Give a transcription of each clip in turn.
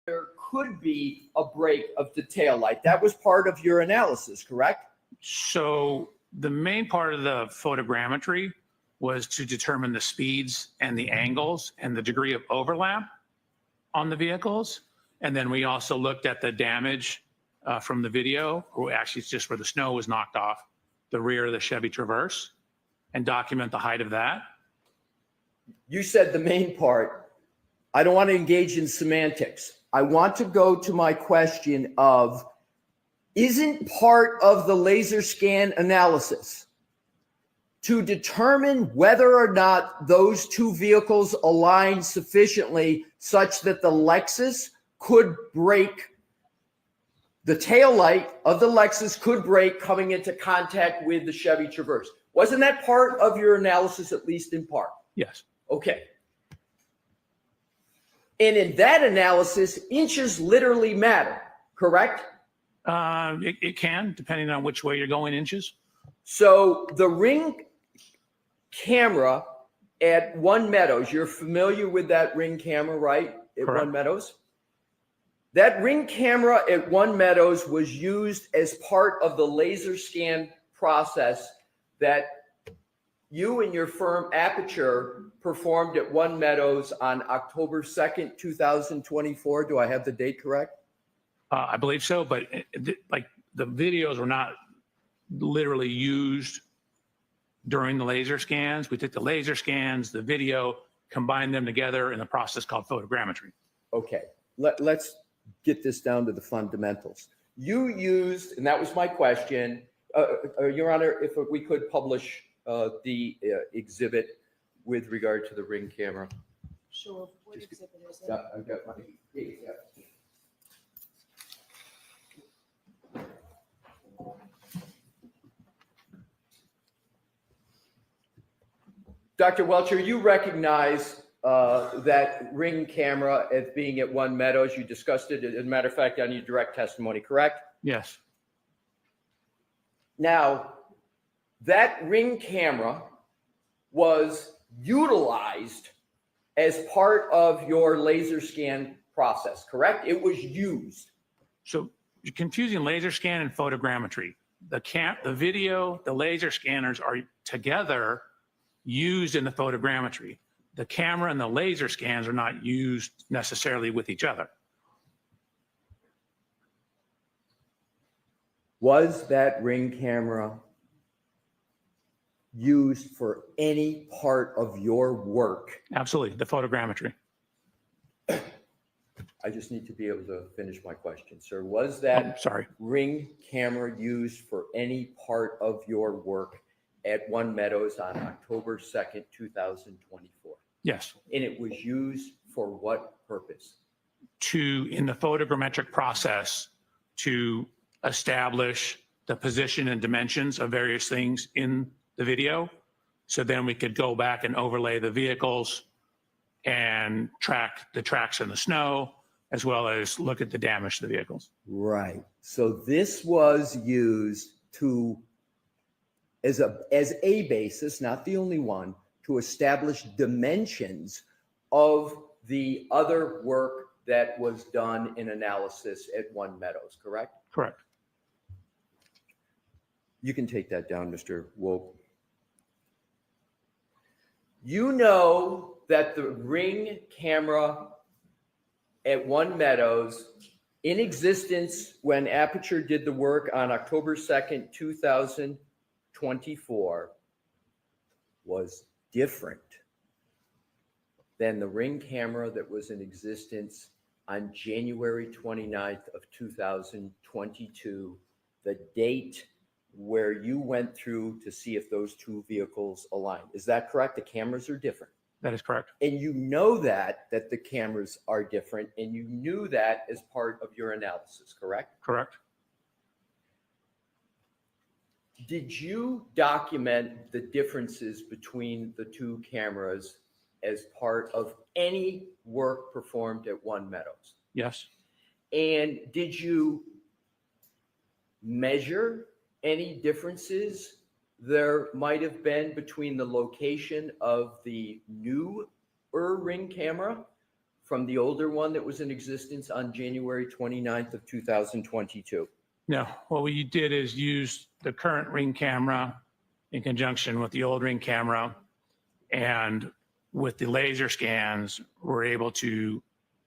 there could be a break of the tail light. That was part of your analysis, correct? So the main part of the photogrammetry was to determine the speeds and the angles and the degree of overlap on the vehicles. And then we also looked at the damage from the video, or actually it's just where the snow was knocked off the rear of the Chevy Traverse, and document the height of that. You said the main part. I don't want to engage in semantics. I want to go to my question of, isn't part of the laser scan analysis to determine whether or not those two vehicles align sufficiently such that the Lexus could break, the tail light of the Lexus could break coming into contact with the Chevy Traverse? Wasn't that part of your analysis, at least in part? Yes. Okay. And in that analysis, inches literally matter, correct? It can, depending on which way you're going inches. So the ring camera at One Meadows, you're familiar with that ring camera, right? At Correct. One Meadows? That ring camera at One Meadows was used as part of the laser scan process that you and your firm Aperture performed at One Meadows on October 2nd, 2024. Do I have the date correct? I believe so, but like the videos were not literally used during the laser scans. We took the laser scans, the video, combined them together in a process called photogrammetry. Okay, let's get this down to the fundamentals. You used, and that was my question, Your Honor, if we could publish the exhibit with regard to the ring camera. Sure. What exhibit is it? Yeah, I've got my, yeah. Dr. Welcher, you recognize that ring camera as being at One Meadows. You discussed it, as a matter of fact, on your direct testimony, correct? Yes. Now, that ring camera was utilized as part of your laser scan process, correct? It was used. So you're confusing laser scan and photogrammetry. The video, the laser scanners are together used in the photogrammetry. The camera and the laser scans are not used necessarily with each other. Was that ring camera used for any part of your work? Absolutely, the photogrammetry. I just need to be able to finish my question, sir. Was that Sorry. ring camera used for any part of your work at One Meadows on October 2nd, 2024? Yes. And it was used for what purpose? In the photogrammetric process, to establish the position and dimensions of various things in the video. So then we could go back and overlay the vehicles and track the tracks in the snow, as well as look at the damage to the vehicles. Right. So this was used to, as a basis, not the only one, to establish dimensions of the other work that was done in analysis at One Meadows, correct? Correct. You can take that down, Mr. Wolf. You know that the ring camera at One Meadows, in existence when Aperture did the work on October 2nd, 2024, was different than the ring camera that was in existence on January 29th of 2022, the date where you went through to see if those two vehicles aligned. Is that correct? The cameras are different. That is correct. And you know that the cameras are different, and you knew that as part of your analysis, correct? Correct. Did you document the differences between the two cameras as part of any work performed at One Meadows? Yes. And did you measure any differences there might have been between the location of the newer ring camera from the older one that was in existence on January 29th of 2022? No, what we did is use the current Ring camera in conjunction with the old Ring camera. And with the laser scans, we're able to,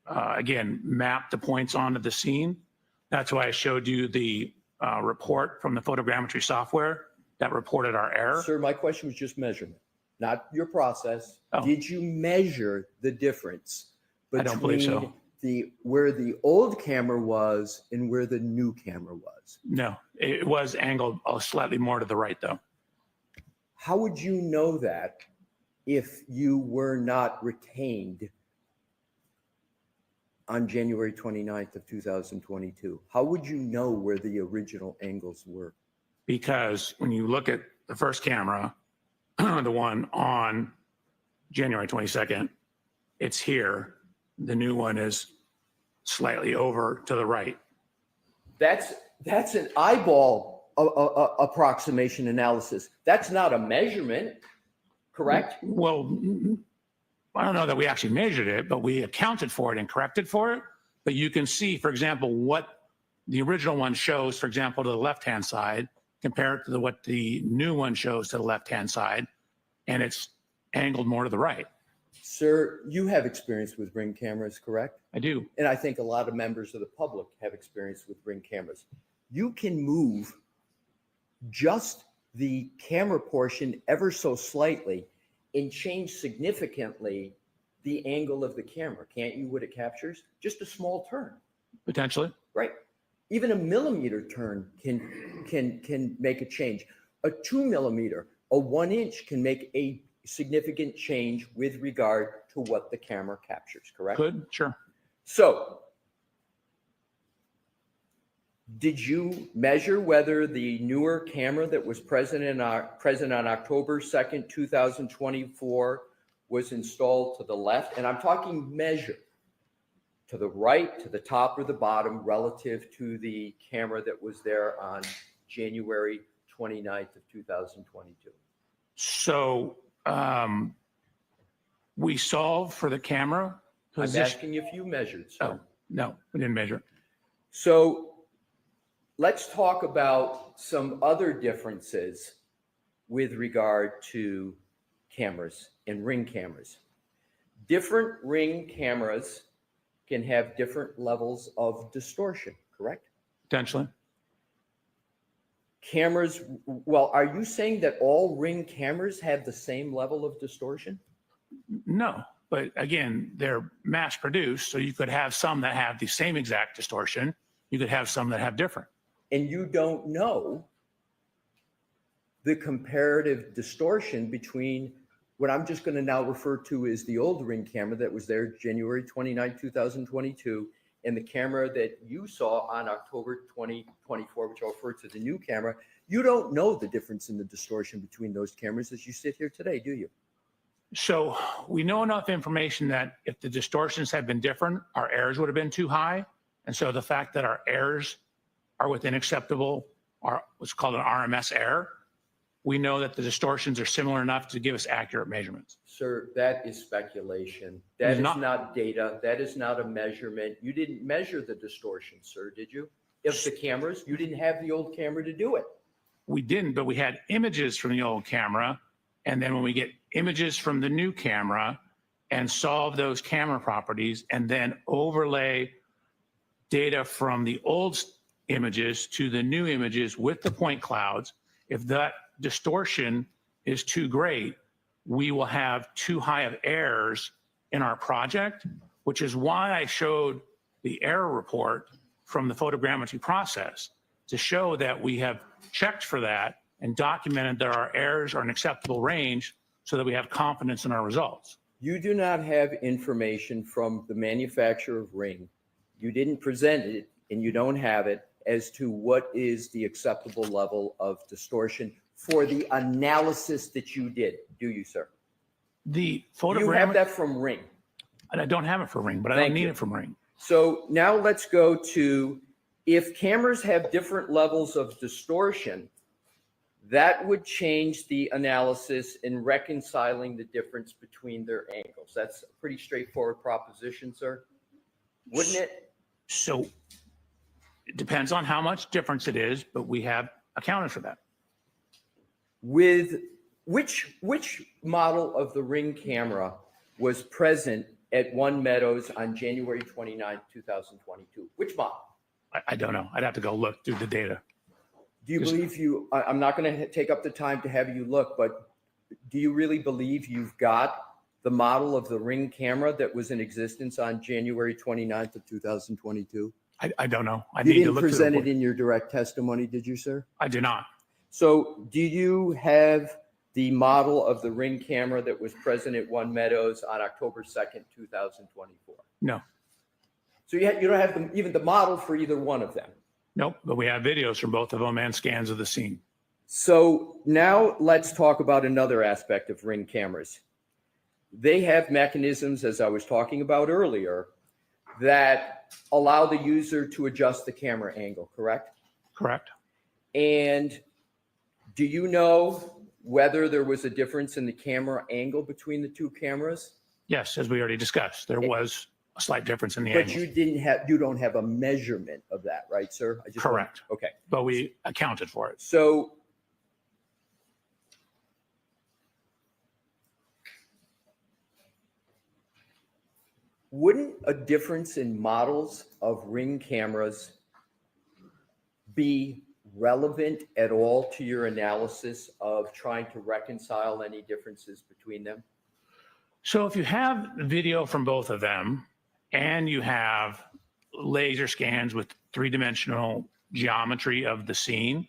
again, map the points onto the scene. That's why I showed you the report from the photogrammetry software that reported our error. Sir, my question was just measurement, not your process. Oh. Did you measure the difference I don't believe so. between where the old camera was and where the new camera was? No, it was angled slightly more to the right, though. How would you know that if you were not retained on January 29th of 2022? How would you know where the original angles were? Because when you look at the first camera, the one on January 22nd, it's here. The new one is slightly over to the right. That's an eyeball approximation analysis. That's not a measurement, correct? Well, I don't know that we actually measured it, but we accounted for it and corrected for it. But you can see, for example, what the original one shows, for example, to the left-hand side, compared to what the new one shows to the left-hand side, and it's angled more to the right. Sir, you have experience with Ring cameras, correct? I do. And I think a lot of members of the public have experience with Ring cameras. You can move just the camera portion ever so slightly and change significantly the angle of the camera, can't you, what it captures? Just a small turn. Potentially. Right. Even a millimeter turn can make a change. A 2 millimeter, a 1 inch can make a significant change with regard to what the camera captures, correct? Could, sure. So, did you measure whether the newer camera that was present on October 2nd, 2024 was installed to the left? And I'm talking measure. To the right, to the top, or the bottom relative to the camera that was there on January 29th of 2022? So we solved for the camera position. I'm asking if you measured, sir. Oh, no, we didn't measure. So let's talk about some other differences with regard to cameras and Ring cameras. Different Ring cameras can have different levels of distortion, correct? Potentially. Cameras, well, are you saying that all Ring cameras have the same level of distortion? No, but again, they're mass produced. So you could have some that have the same exact distortion. You could have some that have different. And you don't know the comparative distortion between what I'm just going to now refer to as the old Ring camera that was there January 29, 2022, and the camera that you saw on October 2024, which I'll refer to the new camera. You don't know the difference in the distortion between those cameras as you sit here today, do you? So we know enough information that if the distortions had been different, our errors would have been too high. And so the fact that our errors are within acceptable, are what's called an RMS error, we know that the distortions are similar enough to give us accurate measurements. Sir, that is speculation. That is not data. That is not a measurement. You didn't measure the distortion, sir, did you? If the cameras, you didn't have the old camera to do it. We didn't, but we had images from the old camera. And then when we get images from the new camera and solve those camera properties and then overlay data from the old images to the new images with the point clouds, if that distortion is too great, we will have too high of errors in our project, which is why I showed the error report from the photogrammetry process to show that we have checked for that and documented that our errors are in acceptable range so that we have confidence in our results. You do not have information from the manufacturer of Ring. You didn't present it and you don't have it as to what is the acceptable level of distortion for the analysis that you did, do you, sir? The You have that from Ring. And I don't have it for Ring, but I Thank don't need you. it from Ring. So now let's go to, if cameras have different levels of distortion, that would change the analysis in reconciling the difference between their angles. That's a pretty straightforward proposition, sir, wouldn't it? So it depends on how much difference it is, but we have accounted for that. With which model of the Ring camera was present at One Meadows on January 29, 2022? Which model? I don't know. I'd have to go look through the data. Do you believe I'm not going to take up the time to have you look, but do you really believe you've got the model of the Ring camera that was in existence on January 29th of 2022? I don't know. I You need to didn't look present through it the in your direct testimony, did you, sir? I do not. So do you have the model of the Ring camera that was present at One Meadows on October 2nd, 2024? No. So you don't have even the model for either one of them? Nope. But we have videos from both of them and scans of the scene. So now let's talk about another aspect of Ring cameras. They have mechanisms, as I was talking about earlier, that allow the user to adjust the camera angle, correct? Correct. And do you know whether there was a difference in the camera angle between the two cameras? Yes, as we already discussed, there was a slight difference in the But angles. you don't have a measurement of that, right, sir? Correct. Okay. But we accounted for it. So wouldn't a difference in models of Ring cameras be relevant at all to your analysis of trying to reconcile any differences between them? So if you have video from both of them and you have laser scans with three-dimensional geometry of the scene,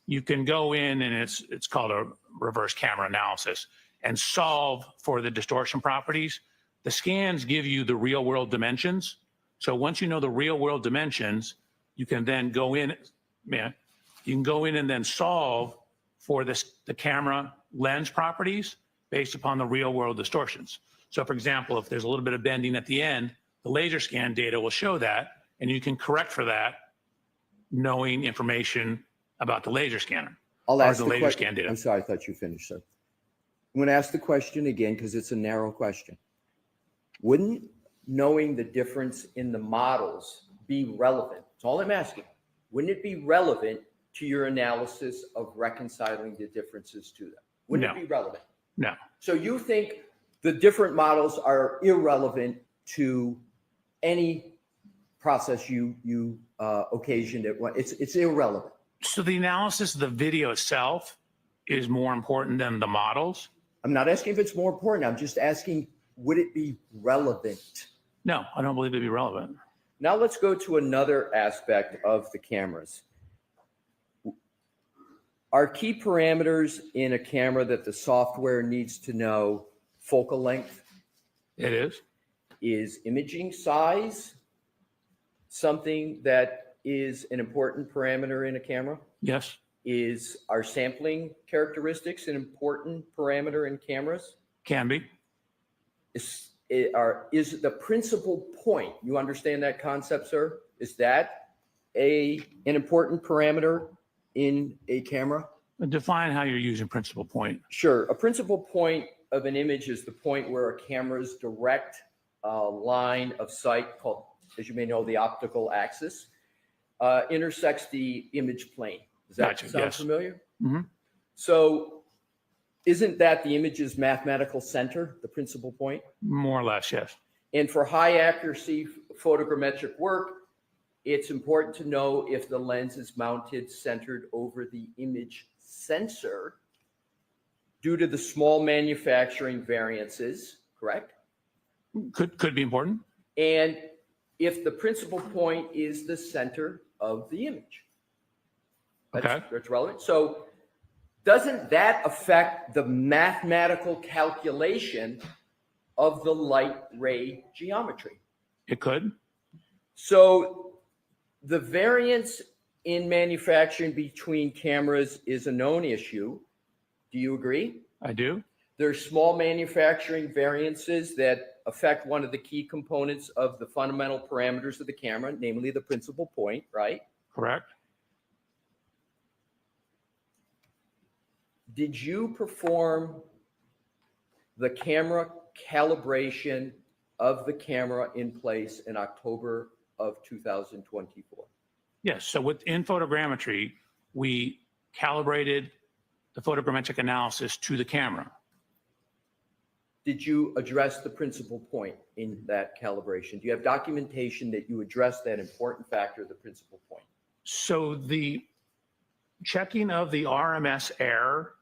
you can go in and it's called a reverse camera analysis and solve for the distortion properties. The scans give you the real world dimensions. So once you know the real world dimensions, you can then go in, you can go in and then solve for the camera lens properties based upon the real world distortions. So for example, if there's a little bit of bending at the end, the laser scan data will show that, and you can correct for that knowing information about the laser scanner. I'll ask the the laser question. scan data. I'm sorry, I thought you finished, sir. I'm going to ask the question again because it's a narrow question. Wouldn't knowing the difference in the models be relevant? That's all I'm asking. Wouldn't it be relevant to your analysis of reconciling the differences to them? Wouldn't it be relevant? No. So you think the different models are irrelevant to any process you occasioned at one? It's irrelevant. So the analysis of the video itself is more important than the models? I'm not asking if it's more important. I'm just asking, would it be relevant? No, I don't believe it'd be relevant. Now let's go to another aspect of the cameras. Are key parameters in a camera that the software needs to know focal length? It is. Is imaging size something that is an important parameter in a camera? Yes. Are sampling characteristics an important parameter in cameras? Can be. Is the principal point, you understand that concept, sir? Is that an important parameter in a camera? Define how you're using principal point. Sure. A principal point of an image is the point where a camera's direct line of sight, called, as you may know, the optical axis, intersects the image plane. Does that sound familiar? Mm-hmm. So isn't that the image's mathematical center, the principal point? More or less, yes. And for high accuracy photogrammetric work, it's important to know if the lens is mounted centered over the image sensor due to the small manufacturing variances, correct? Could be important. And if the principal point is the center of the image. That's relevant. So doesn't that affect the mathematical calculation of the light ray geometry? It could. So the variance in manufacturing between cameras is a known issue. Do you agree? I do. There's small manufacturing variances that affect one of the key components of the fundamental parameters of the camera, namely the principal point, right? Correct. Did you perform the camera calibration of the camera in place in October of 2024? Yes, so within photogrammetry, we calibrated the photogrammetric analysis to the camera. Did you address the principal point in that calibration? Do you have documentation that you addressed that important factor, the principal point? So the checking of the RMS error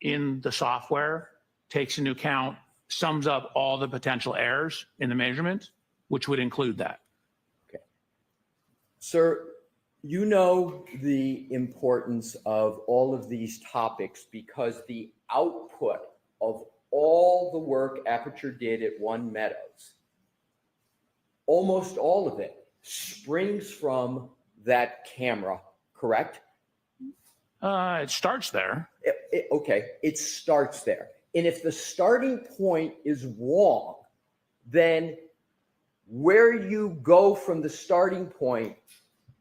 in the software takes into account, sums up all the potential errors in the measurement, which would include that. Okay. Sir, you know the importance of all of these topics because the output of all the work Aperture did at One Meadows, almost all of it springs from that camera, correct? It starts there. Okay, it starts there. And if the starting point is wrong, then where you go from the starting point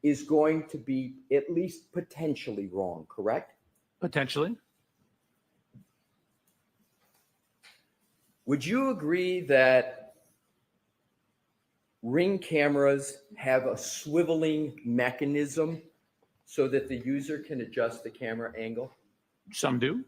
is going to be at least potentially wrong, correct? Potentially. Would you agree that Ring cameras have a swiveling mechanism so that the user can adjust the camera angle? Some do.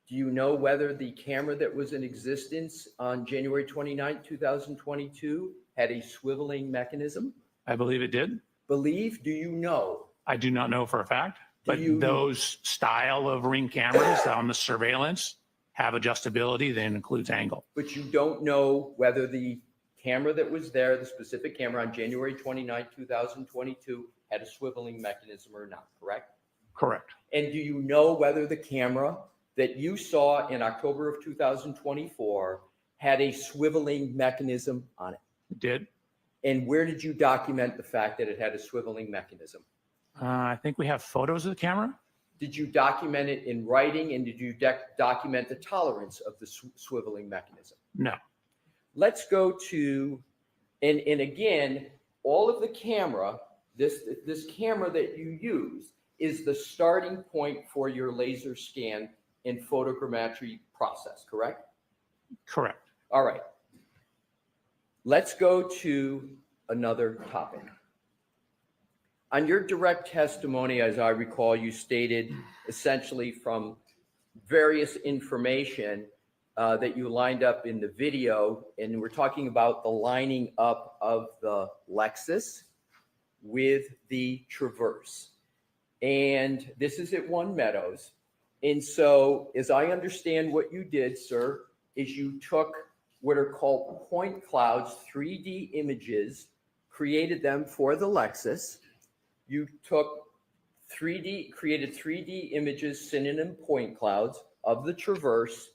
Do you know whether the camera that was in existence on January 29, 2022 had a swiveling mechanism? I believe it did. Believe? Do you know? I do not know for a fact, but you- those style of Ring cameras on the surveillance have adjustability that includes angle. But you don't know whether the camera that was there, the specific camera on January 29, 2022, had a swiveling mechanism or not, correct? Correct. And do you know whether the camera that you saw in October of 2024 had a swiveling mechanism on it? It did. And where did you document the fact that it had a swiveling mechanism? I think we have photos of the camera. Did you document it in writing, and did you document the tolerance of the swiveling mechanism? No. Let's go to, and again, all of the camera, this camera that you use is the starting point for your laser scan and photogrammetry process, correct? Correct. All right. Let's go to another topic. On your direct testimony, as I recall, you stated essentially from various information that you lined up in the video, and we're talking about the lining up of the Lexus with the Traverse. And this is at One Meadows. And so, as I understand what you did, sir, is you took what are called point clouds, 3D images, created them for the Lexus. You took created 3D images, synonym point clouds of the Traverse,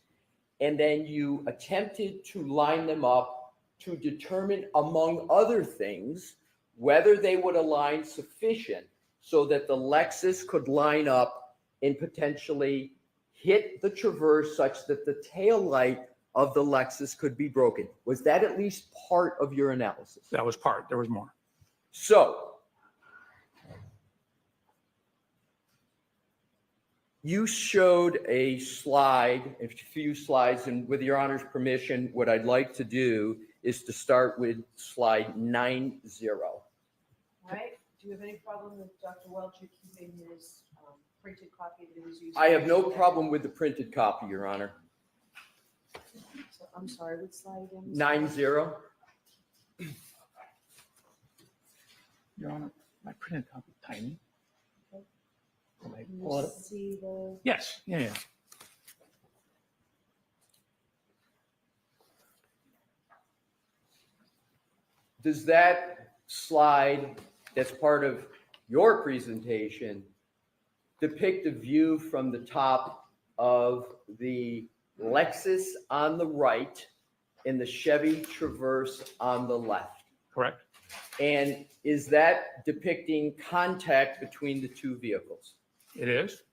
and then you attempted to line them up to determine, among other things, whether they would align sufficient so that the Lexus could line up and potentially hit the Traverse such that the tail light of the Lexus could be broken. Was that at least part of your analysis? That was part. There was more. So, you showed a slide, a few slides, and with your Honor's permission, what I'd like to do is to start with slide 90. All right, do you have any problem with Dr. Welch keeping his printed copy that he was using? I have no problem with the printed copy, Your Honor. So, I'm sorry, what slide again? 90. Your Honor, my printed copy is tiny. Can I Can pull it you up? see the, Yes. Yeah. Does that slide that's part of your presentation depict a view from the top of the Lexus on the right and the Chevy Traverse on the left? Correct. And is that depicting contact between the two vehicles? It is.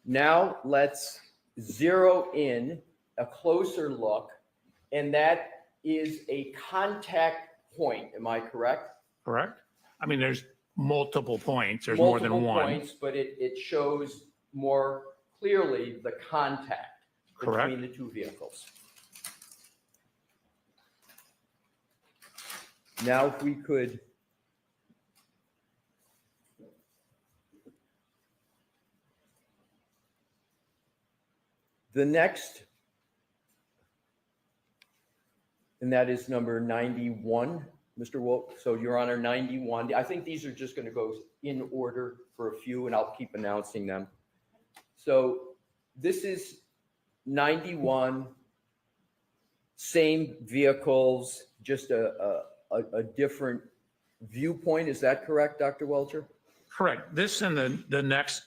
Now let's zero in a closer look, and that is a contact point. Am I correct? Correct. I mean, there's multiple points. There's more than Multiple one. points, but it shows more clearly the contact Correct. between the two vehicles. Now, if we could the next, and that is number 91, Mr. Wolf. So Your Honor, 91. I think these are just going to go in order for a few, and I'll keep announcing them. So this is 91, same vehicles, just a different viewpoint. Is that correct, Dr. Welcher? Correct. This and the next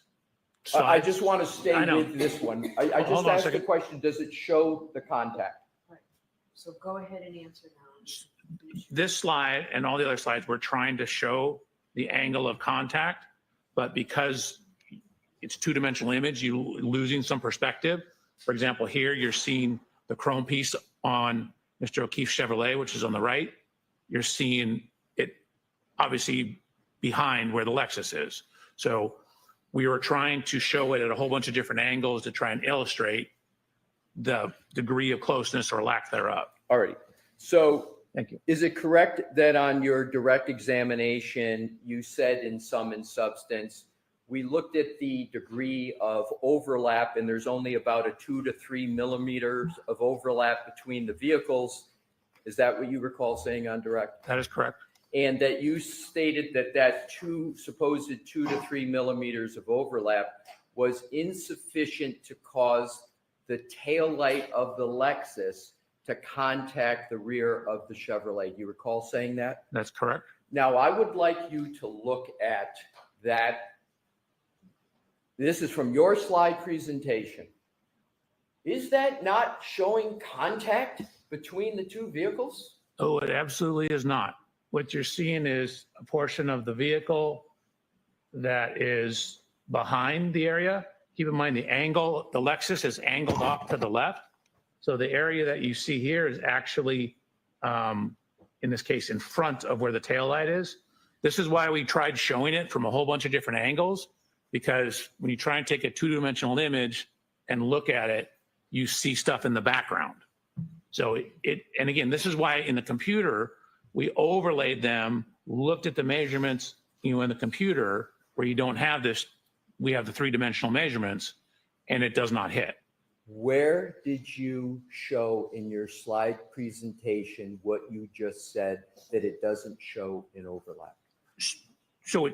I slide. just want to stay I know. with this one. I just Hold on a asked the second. question, does it show the contact? So go ahead and answer now. This slide and all the other slides, we're trying to show the angle of contact, but because it's two-dimensional image, you're losing some perspective. For example, here you're seeing the chrome piece on Mr. O'Keefe's Chevrolet, which is on the right. You're seeing it obviously behind where the Lexus is. So we were trying to show it at a whole bunch of different angles to try and illustrate the degree of closeness or lack thereof. All right. So Thank you. is it correct that on your direct examination, you said in sum and substance, we looked at the degree of overlap and there's only about a 2 to 3 millimeters of overlap between the vehicles? Is that what you recall saying on direct? That is correct. And that you stated that that supposed 2 to 3 millimeters of overlap was insufficient to cause the tail light of the Lexus to contact the rear of the Chevrolet. Do you recall saying that? That's correct. Now, I would like you to look at that. This is from your slide presentation. Is that not showing contact between the two vehicles? Oh, it absolutely is not. What you're seeing is a portion of the vehicle that is behind the area. Keep in mind the angle, the Lexus is angled off to the left. So the area that you see here is actually, in this case, in front of where the taillight is. This is why we tried showing it from a whole bunch of different angles, because when you try and take a two-dimensional image and look at it, you see stuff in the background. So and again, this is why in the computer, we overlaid them, looked at the measurements, in the computer where you don't have this, we have the three-dimensional measurements and it does not hit. Where did you show in your slide presentation what you just said, that it doesn't show an overlap? So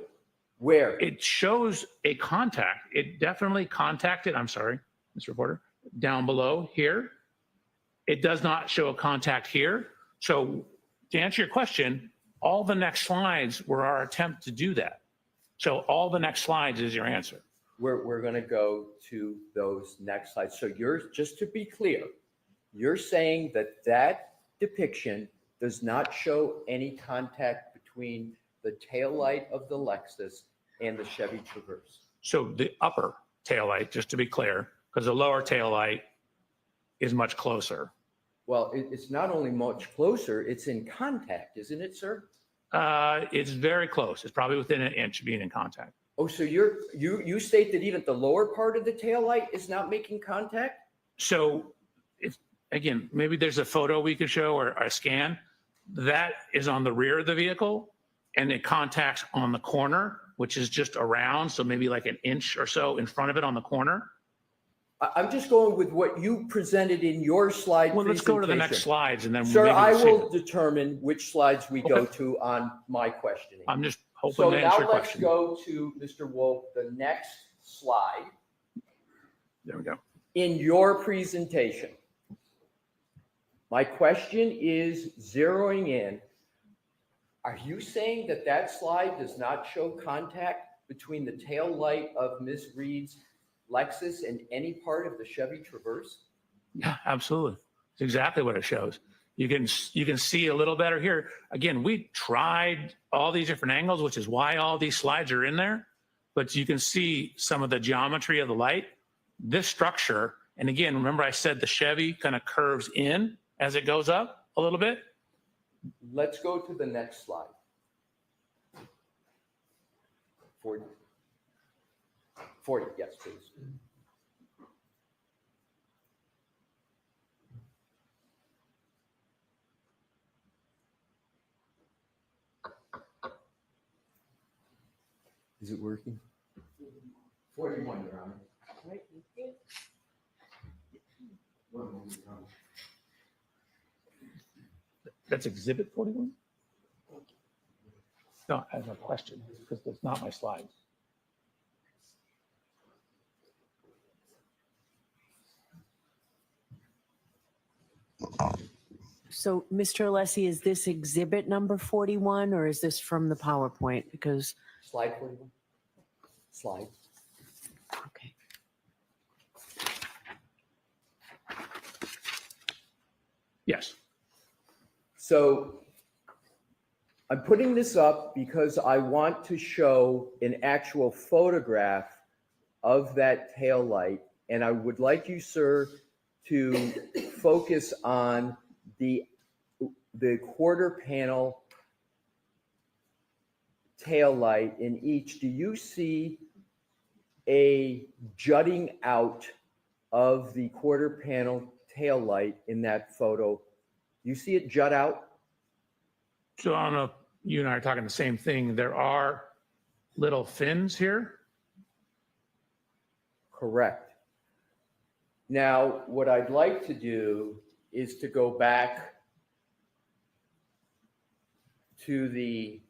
Where? it shows a contact. It definitely contacted, I'm sorry, Mr. Reporter, down below here. It does not show a contact here. So to answer your question, all the next slides were our attempt to do that. So all the next slides is your answer. We're going to go to those next slides. So just to be clear, you're saying that that depiction does not show any contact between the taillight of the Lexus and the Chevy Traverse. So the upper taillight, just to be clear, because the lower taillight is much closer. Well, it's not only much closer, it's in contact, isn't it, sir? It's very close. It's probably within an inch of being in contact. Oh, so you state that even the lower part of the taillight is not making contact? So if, again, maybe there's a photo we could show or a scan that is on the rear of the vehicle and it contacts on the corner, which is just around. So maybe like an inch or so in front of it on the corner. I'm just going with what you presented in your slide Well, let's presentation. go to the next slides and then Sir, maybe I we'll see will it. determine which slides we go Okay. to on my questioning. I'm just hoping So to now answer your let's question. go to, Mr. Wolf, the next slide There we go. in your presentation. My question is zeroing in. Are you saying that that slide does not show contact between the tail light of Ms. Reed's Lexus and any part of the Chevy Traverse? Yeah, absolutely. It's exactly what it shows. You can see a little better here. Again, we tried all these different angles, which is why all these slides are in there. But you can see some of the geometry of the light. This structure, and again, remember I said the Chevy kind of curves in as it goes up a little bit. Let's go to the next slide. 40, yes, please. Is it working? 41, Your Honor. Right, thank you. That's exhibit 41? No, I have a question because that's not my slide. So, Mr. Alessi, is this exhibit number 41 or is this from the PowerPoint? Because, Slide 41. Slide. okay. Yes. So I'm putting this up because I want to show an actual photograph of that tail light. And I would like you, sir, to focus on the quarter panel tail light in each. Do you see a jutting out of the quarter panel tail light in that photo? You see it jut out? So I don't know if you and I are talking the same thing. There are little fins here. Correct. Now, what I'd like to do is to go back to the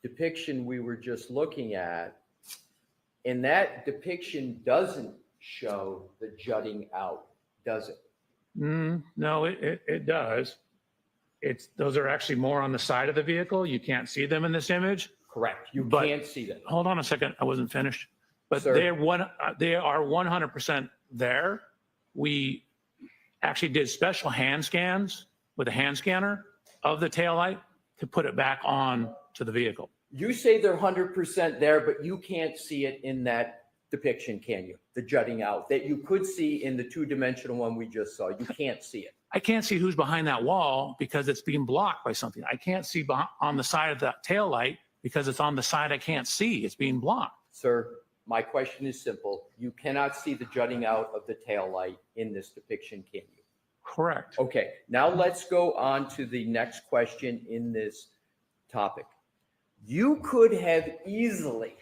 depiction we were just looking at, and that depiction doesn't show the jutting out, does it? No, it does. Those are actually more on the side of the vehicle. You can't see them in this image. Correct. You But- can't see them. Hold on a second. I wasn't finished. But Sir. they are 100% there. We actually did special hand scans with a hand scanner of the taillight to put it back on to the vehicle. You say they're 100% there, but you can't see it in that depiction, can you? The jutting out that you could see in the two-dimensional one we just saw. You can't see it. I can't see who's behind that wall because it's being blocked by something. I can't see on the side of that taillight because it's on the side I can't see. It's being blocked. Sir, my question is simple. You cannot see the jutting out of the tail light in this depiction, can you? Correct. Okay, now let's go on to the next question in this topic. You could have easily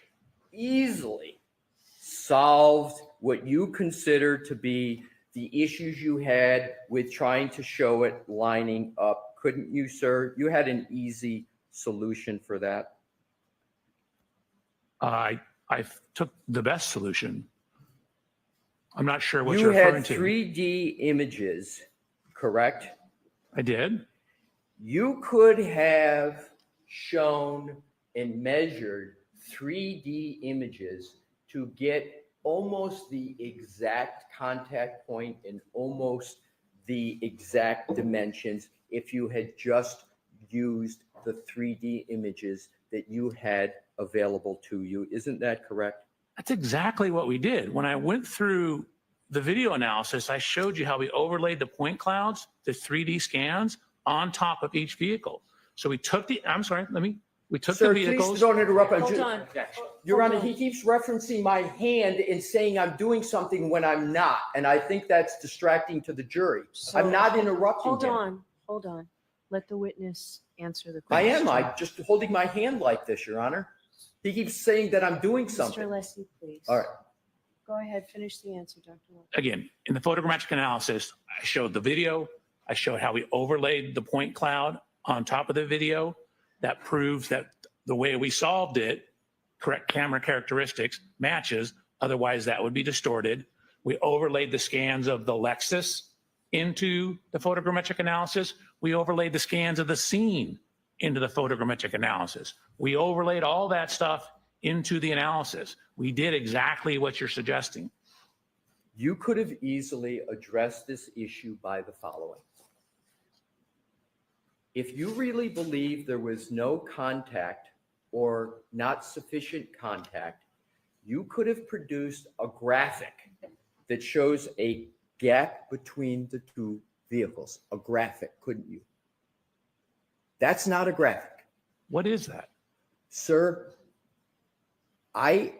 solved what you consider to be the issues you had with trying to show it lining up, couldn't you, sir? You had an easy solution for that. I took the best solution. I'm not sure what You you're referring had to. 3D images, correct? I did. You could have shown and measured 3D images to get almost the exact contact point and almost the exact dimensions if you had just used the 3D images that you had available to you. Isn't that correct? That's exactly what we did. When I went through the video analysis, I showed you how we overlaid the point clouds, the 3D scans on top of each vehicle. So we took we took Sir, the vehicles. please don't interrupt. Hold on. Your Hold Honor, on. he keeps referencing my hand and saying I'm doing something when I'm not. And I think that's distracting to the jury. So- I'm not interrupting him. Hold on. Let the witness answer the I question. am. I'm just holding my hand like this, Your Honor. He keeps saying that I'm doing Mr. something. Alessi, please. All right. Go ahead, finish the answer, Dr. Walker. Again, in the photogrammetric analysis, I showed the video. I showed how we overlaid the point cloud on top of the video. That proves that the way we solved it, correct camera characteristics, matches. Otherwise, that would be distorted. We overlaid the scans of the Lexus into the photogrammetric analysis. We overlaid the scans of the scene into the photogrammetric analysis. We overlaid all that stuff into the analysis. We did exactly what you're suggesting. You could have easily addressed this issue by the following. If you really believe there was no contact or not sufficient contact, you could have produced a graphic that shows a gap between the two vehicles. A graphic, couldn't you? That's not a graphic. What is that? Sir, I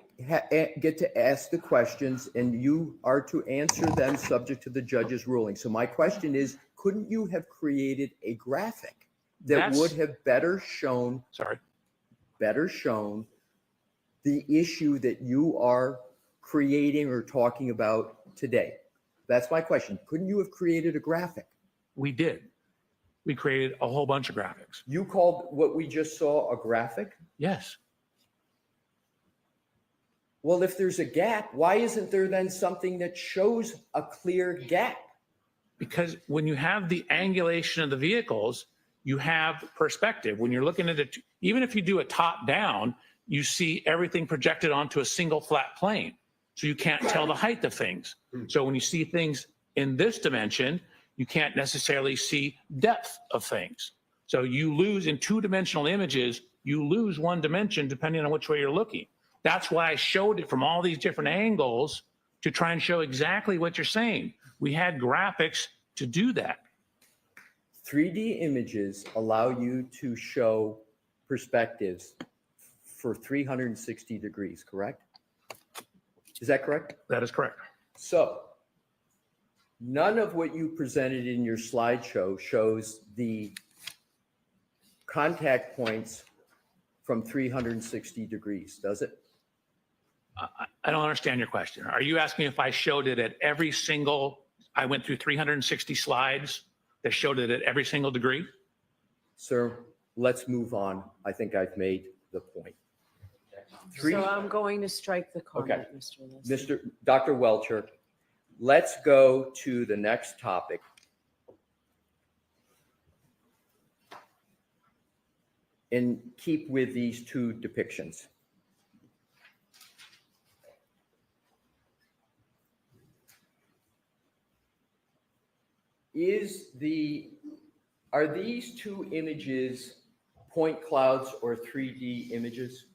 get to ask the questions and you are to answer them subject to the judge's ruling. So my question is, couldn't you have created a graphic that That's- would have better shown Sorry. the issue that you are creating or talking about today? That's my question. Couldn't you have created a graphic? We did. We created a whole bunch of graphics. You called what we just saw a graphic? Yes. Well, if there's a gap, why isn't there then something that shows a clear gap? Because when you have the angulation of the vehicles, you have perspective. When you're looking at it, even if you do a top down, you see everything projected onto a single flat plane. So you can't tell the height of things. So when you see things in this dimension, you can't necessarily see depth of things. So you lose in two-dimensional images, you lose one dimension depending on which way you're looking. That's why I showed it from all these different angles to try and show exactly what you're saying. We had graphics to do that. 3D images allow you to show perspectives for 360 degrees, correct? Is that correct? That is correct. So none of what you presented in your slideshow shows the contact points from 360 degrees, does it? I don't understand your question. Are you asking if I showed it at every single, I went through 360 slides that showed it at every single degree? Sir, let's move on. I think I've made the point. So I'm going to strike the comment, Mr. Leslie. Dr. Welcher, let's go to the next topic. And keep with these two depictions. Are these two images point clouds or 3D images?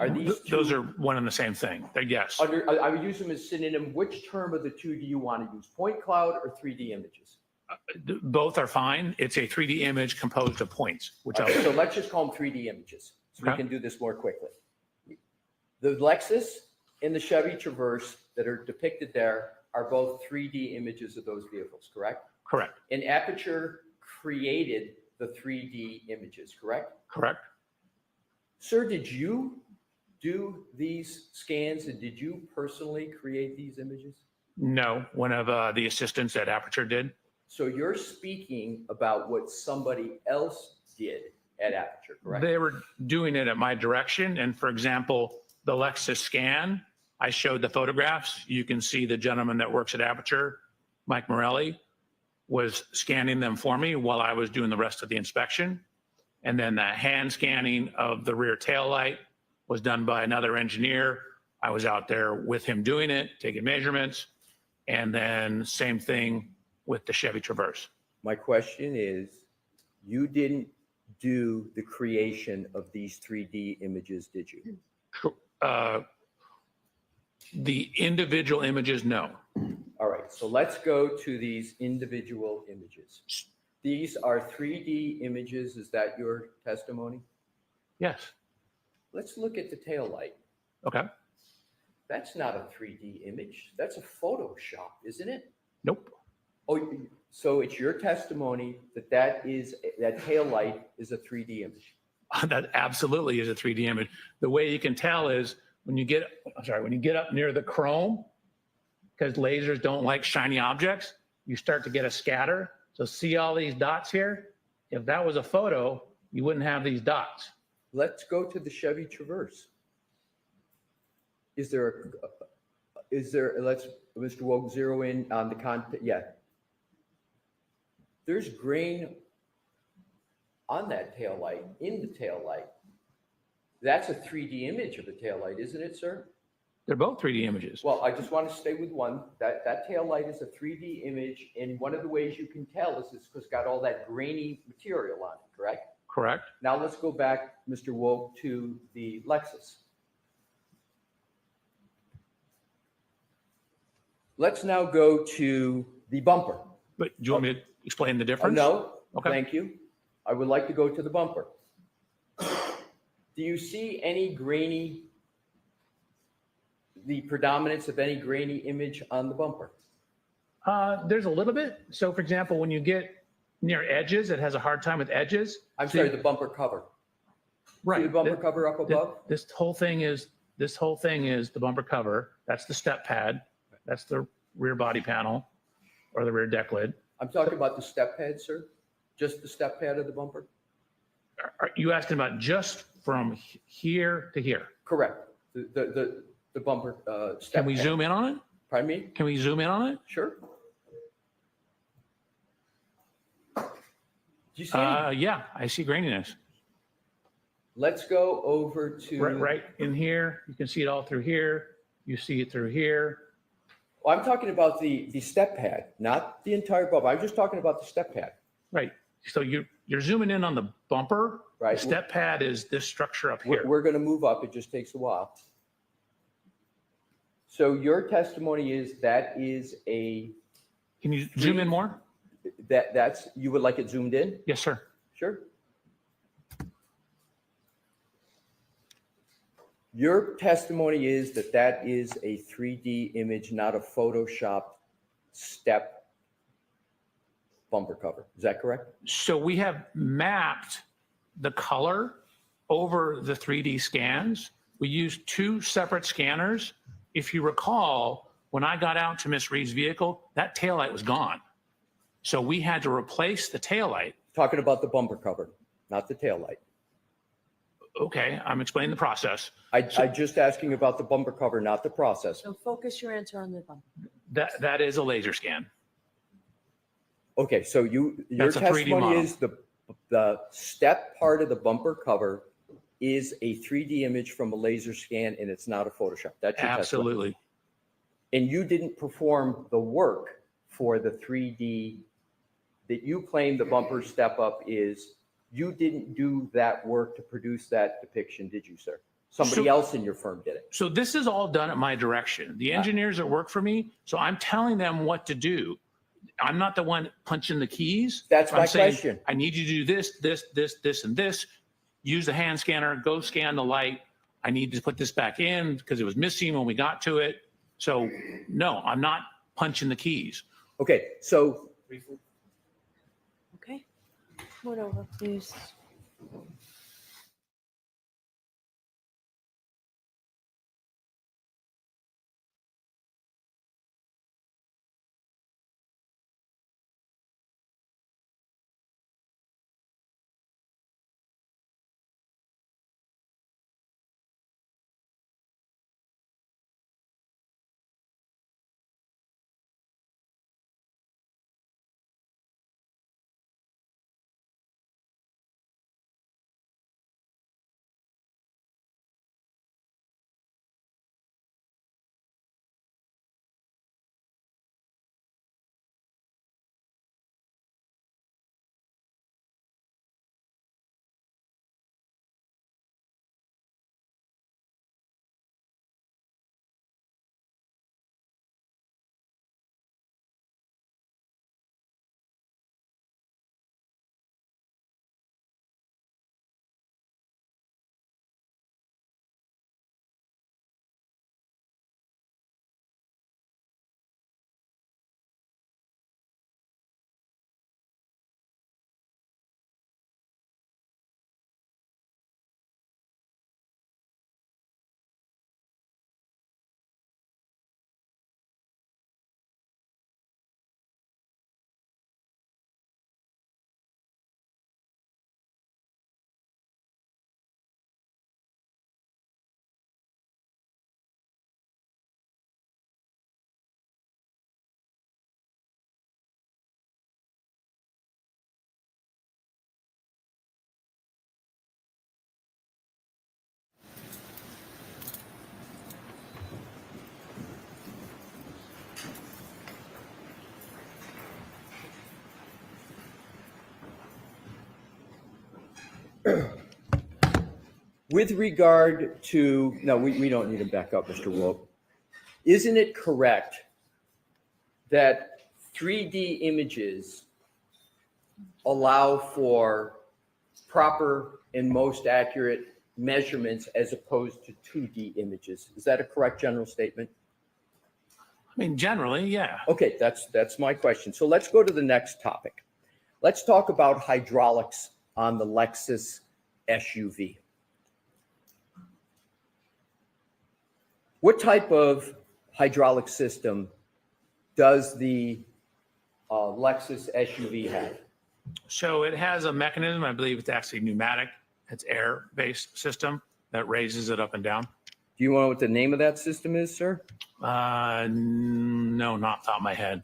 Are these two, Those are one and the same thing. Yes. I would use them as synonym. Which term of the two do you want to use? Point cloud or 3D images? Both are fine. It's a 3D image composed of points. Okay, so let's just call them 3D images so we Okay. can do this more quickly. The Lexus and the Chevy Traverse that are depicted there are both 3D images of those vehicles, correct? Correct. And Aperture created the 3D images, correct? Correct. Sir, did you do these scans and did you personally create these images? No, one of the assistants at Aperture did. So you're speaking about what somebody else did at Aperture, correct? They were doing it at my direction. And for example, the Lexus scan, I showed the photographs. You can see the gentleman that works at Aperture, Mike Morelli, was scanning them for me while I was doing the rest of the inspection. And then the hand scanning of the rear tail light was done by another engineer. I was out there with him doing it, taking measurements. And then same thing with the Chevy Traverse. My question is, you didn't do the creation of these 3D images, did you? The individual images, no. All right, so let's go to these individual images. These are 3D images. Is that your testimony? Yes. Let's look at the tail light. Okay. That's not a 3D image. That's a Photoshop, isn't it? Nope. Oh, so it's your testimony that that tail light is a 3D image. That absolutely is a 3D image. The way you can tell is when you get up near the chrome, because lasers don't like shiny objects, you start to get a scatter. So see all these dots here? If that was a photo, you wouldn't have these dots. Let's go to the Chevy Traverse. Mr. Woke, zero in on the content. Yeah. There's grain on that tail light, in the tail light. That's a 3D image of the tail light, isn't it, sir? They're both 3D images. Well, I just want to stay with one. That tail light is a 3D image, and one of the ways you can tell is it's because it's got all that grainy material on it, correct? Correct. Now let's go back, Mr. Woke, to the Lexus. Let's now go to the bumper. But do you want me to explain the difference? No, Okay. thank you. I would like to go to the bumper. Do you see any the predominance of any grainy image on the bumper? There's a little bit. So for example, when you get near edges, it has a hard time with edges. I'm sorry, the bumper cover. See the bumper cover up above? This whole thing is the bumper cover. That's the step pad. That's the rear body panel or the rear deck lid. I'm talking about the step pad, sir. Just the step pad of the bumper? Are you asking about just from here to here? Correct. The bumper step Can we pad. zoom in on it? Pardon me? Can we zoom in on it? Sure. Do you see any? Yeah, I see graininess. Let's go over to. Right in here. You can see it all through here. You see it through here. Well, I'm talking about the step pad, not the entire bumper. I'm just talking about the step pad. Right. So you're zooming in on the bumper. Right. The step pad is this structure up here. We're going to move up. It just takes a while. So your testimony is that is a. Can you zoom in more? That's you would like it zoomed in? Yes, sir. Sure. Your testimony is that that is a 3D image, not a Photoshopped step bumper cover. Is that correct? So we have mapped the color over the 3D scans. We used 2 separate scanners. If you recall, when I got out to Miss Reed's vehicle, that taillight was gone. So we had to replace the taillight. Talking about the bumper cover, not the taillight. Okay, I'm explaining the process. I just asking about the bumper cover, not the process. So focus your answer on the bumper. That is a laser scan. Okay, so your That's a 3D testimony model. is the step part of the bumper cover is a 3D image from a laser scan, and it's not a Photoshop. That's your testimony. Absolutely. And you didn't perform the work for the 3D that you claim the bumper step up is. You didn't do that work to produce that depiction, did you, sir? Somebody else in your firm did it. So this is all done at my direction. The engineers that work for me, so I'm telling them what to do. I'm not the one punching the keys. That's my I'm saying, question. I need you to do this, and this. Use the hand scanner, go scan the light. I need to put this back in because it was missing when we got to it. So no, I'm not punching the keys. Okay, so Okay. Come on over, please. with regard to, no, we don't need to back up, Mr. Wolf. Isn't it correct that 3D images allow for proper and most accurate measurements as opposed to 2D images? Is that a correct general statement? I mean, generally, yeah. Okay, that's my question. So let's go to the next topic. Let's talk about hydraulics on the Lexus SUV. What type of hydraulic system does the Lexus SUV have? So it has a mechanism, I believe it's actually pneumatic, it's air-based system that raises it up and down. Do you know what the name of that system is, sir? No, not off the top of my head.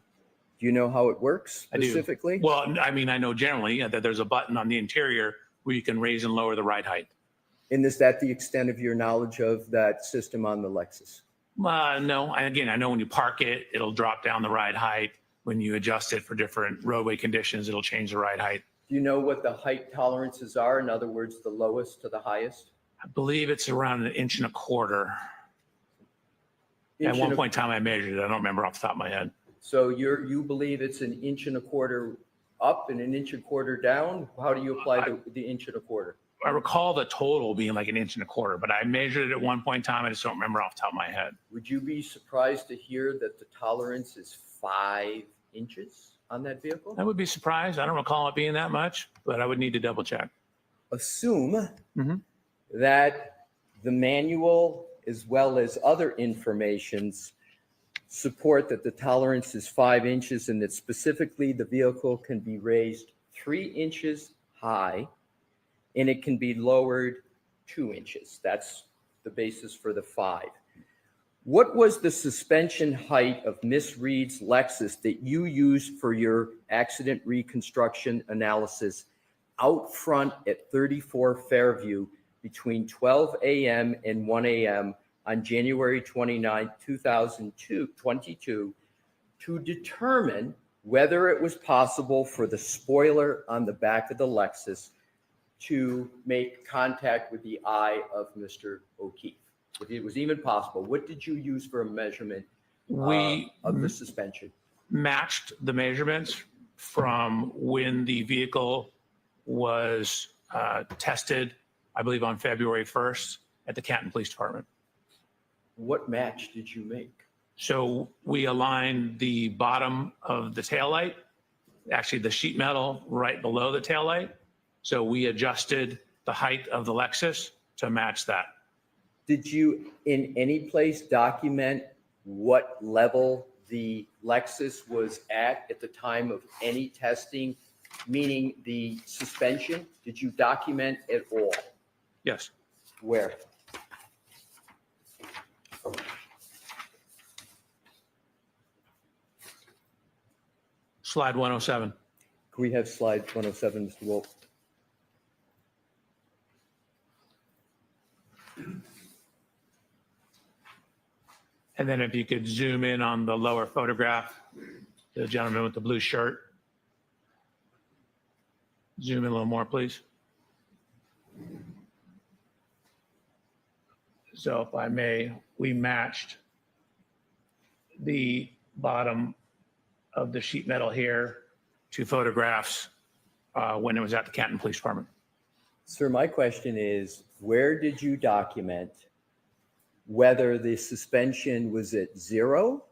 Do you know how it works I do. specifically? Well, I mean, I know generally that there's a button on the interior where you can raise and lower the ride height. And is that the extent of your knowledge of that system on the Lexus? No, again, I know when you park it, it'll drop down the ride height. When you adjust it for different roadway conditions, it'll change the ride height. Do you know what the height tolerances are? In other words, the lowest to the highest? I believe it's around 1.25 inches. At Inch one and a- point in time, I measured it. I don't remember off the top of my head. So you believe it's 1.25 inches up and 1.25 inches down? How do you apply the 1.25 inches? I recall the total being like 1.25 inches, but I measured it at one point in time. I just don't remember off the top of my head. Would you be surprised to hear that the tolerance is 5 inches on that vehicle? I would be surprised. I don't recall it being that much, but I would need to double check. Assume Mhm. that the manual as well as other informations support that the tolerance is 5 inches and that specifically the vehicle can be raised 3 inches high and it can be lowered 2 inches. That's the basis for the 5. What was the suspension height of Miss Reed's Lexus that you used for your accident reconstruction analysis out front at 34 Fairview between 12 a.m. and 1 a.m. on January 29, 2022 to determine whether it was possible for the spoiler on the back of the Lexus to make contact with the eye of Mr. O'Keefe? If it was even possible, what did you use for a measurement We of the suspension? matched the measurements from when the vehicle was tested, I believe on February 1st at the Canton Police Department. What match did you make? So we aligned the bottom of the taillight, actually the sheet metal right below the taillight. So we adjusted the height of the Lexus to match that. Did you in any place document what level the Lexus was at the time of any testing, meaning the suspension? Did you document it all? Yes. Where? Slide 107. Can we have slide 107, Mr. Wolf? And then if you could zoom in on the lower photograph, the gentleman with the blue shirt. Zoom in a little more, please. So if I may, we matched the bottom of the sheet metal here to photographs when it was at the Canton Police Department. Sir, my question is, where did you document whether the suspension was at 0,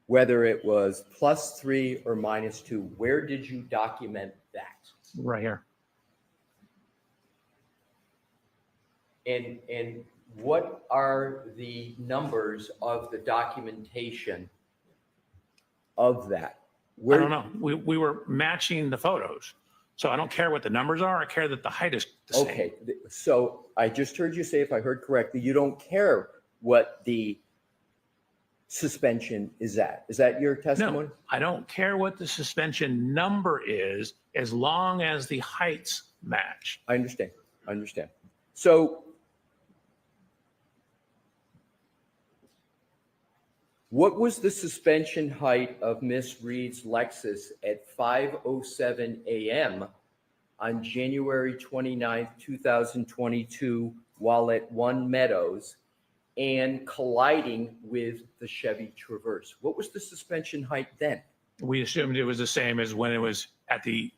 whether it was +3 or -2? Where did you document that? Right here. And what are the numbers of the documentation of that? I don't know. We were matching the photos. So I don't care what the numbers are. I care that the height is the same. Okay, so I just heard you say, if I heard correctly, you don't care what the suspension is at. Is that your testimony? No, I don't care what the suspension number is as long as the heights match. I understand. I understand. So what was the suspension height of Miss Reed's Lexus at 5:07 a.m. on January 29th, 2022, while at One Meadows and colliding with the Chevy Traverse? What was the suspension height then? We assumed it was the same as when it was at the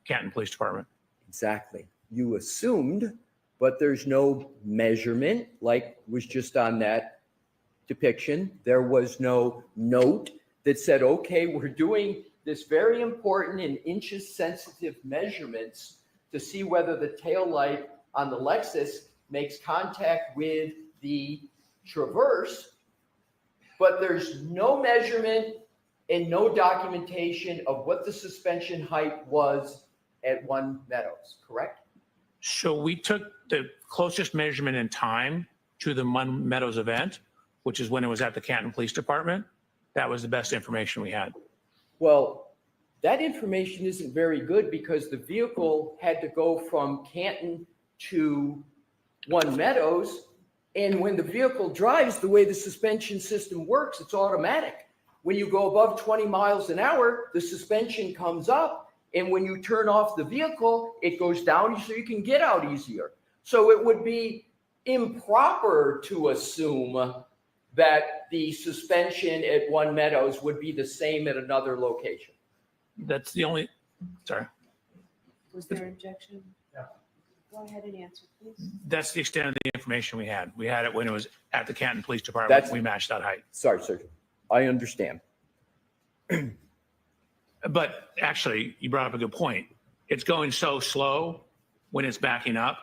Canton Police Department. Exactly. You assumed, but there's no measurement like was just on that depiction. There was no note that said, okay, we're doing this very important and inches sensitive measurements to see whether the tail light on the Lexus makes contact with the traverse, but there's no measurement and no documentation of what the suspension height was at One Meadows, correct? So we took the closest measurement in time to the One Meadows event, which is when it was at the Canton Police Department. That was the best information we had. Well, that information isn't very good because the vehicle had to go from Canton to One Meadows. And when the vehicle drives, the way the suspension system works, it's automatic. When you go above 20 miles an hour, the suspension comes up. And when you turn off the vehicle, it goes down so you can get out easier. So it would be improper to assume that the suspension at One Meadows would be the same at another location. That's the only, sorry, Was there objection? Yeah. Go ahead and answer, please. that's the extent of the information we had. We had it when it was at the Canton Police Department. That's- We matched that height. Sorry, sir. I understand. But actually, you brought up a good point. It's going so slow when it's backing up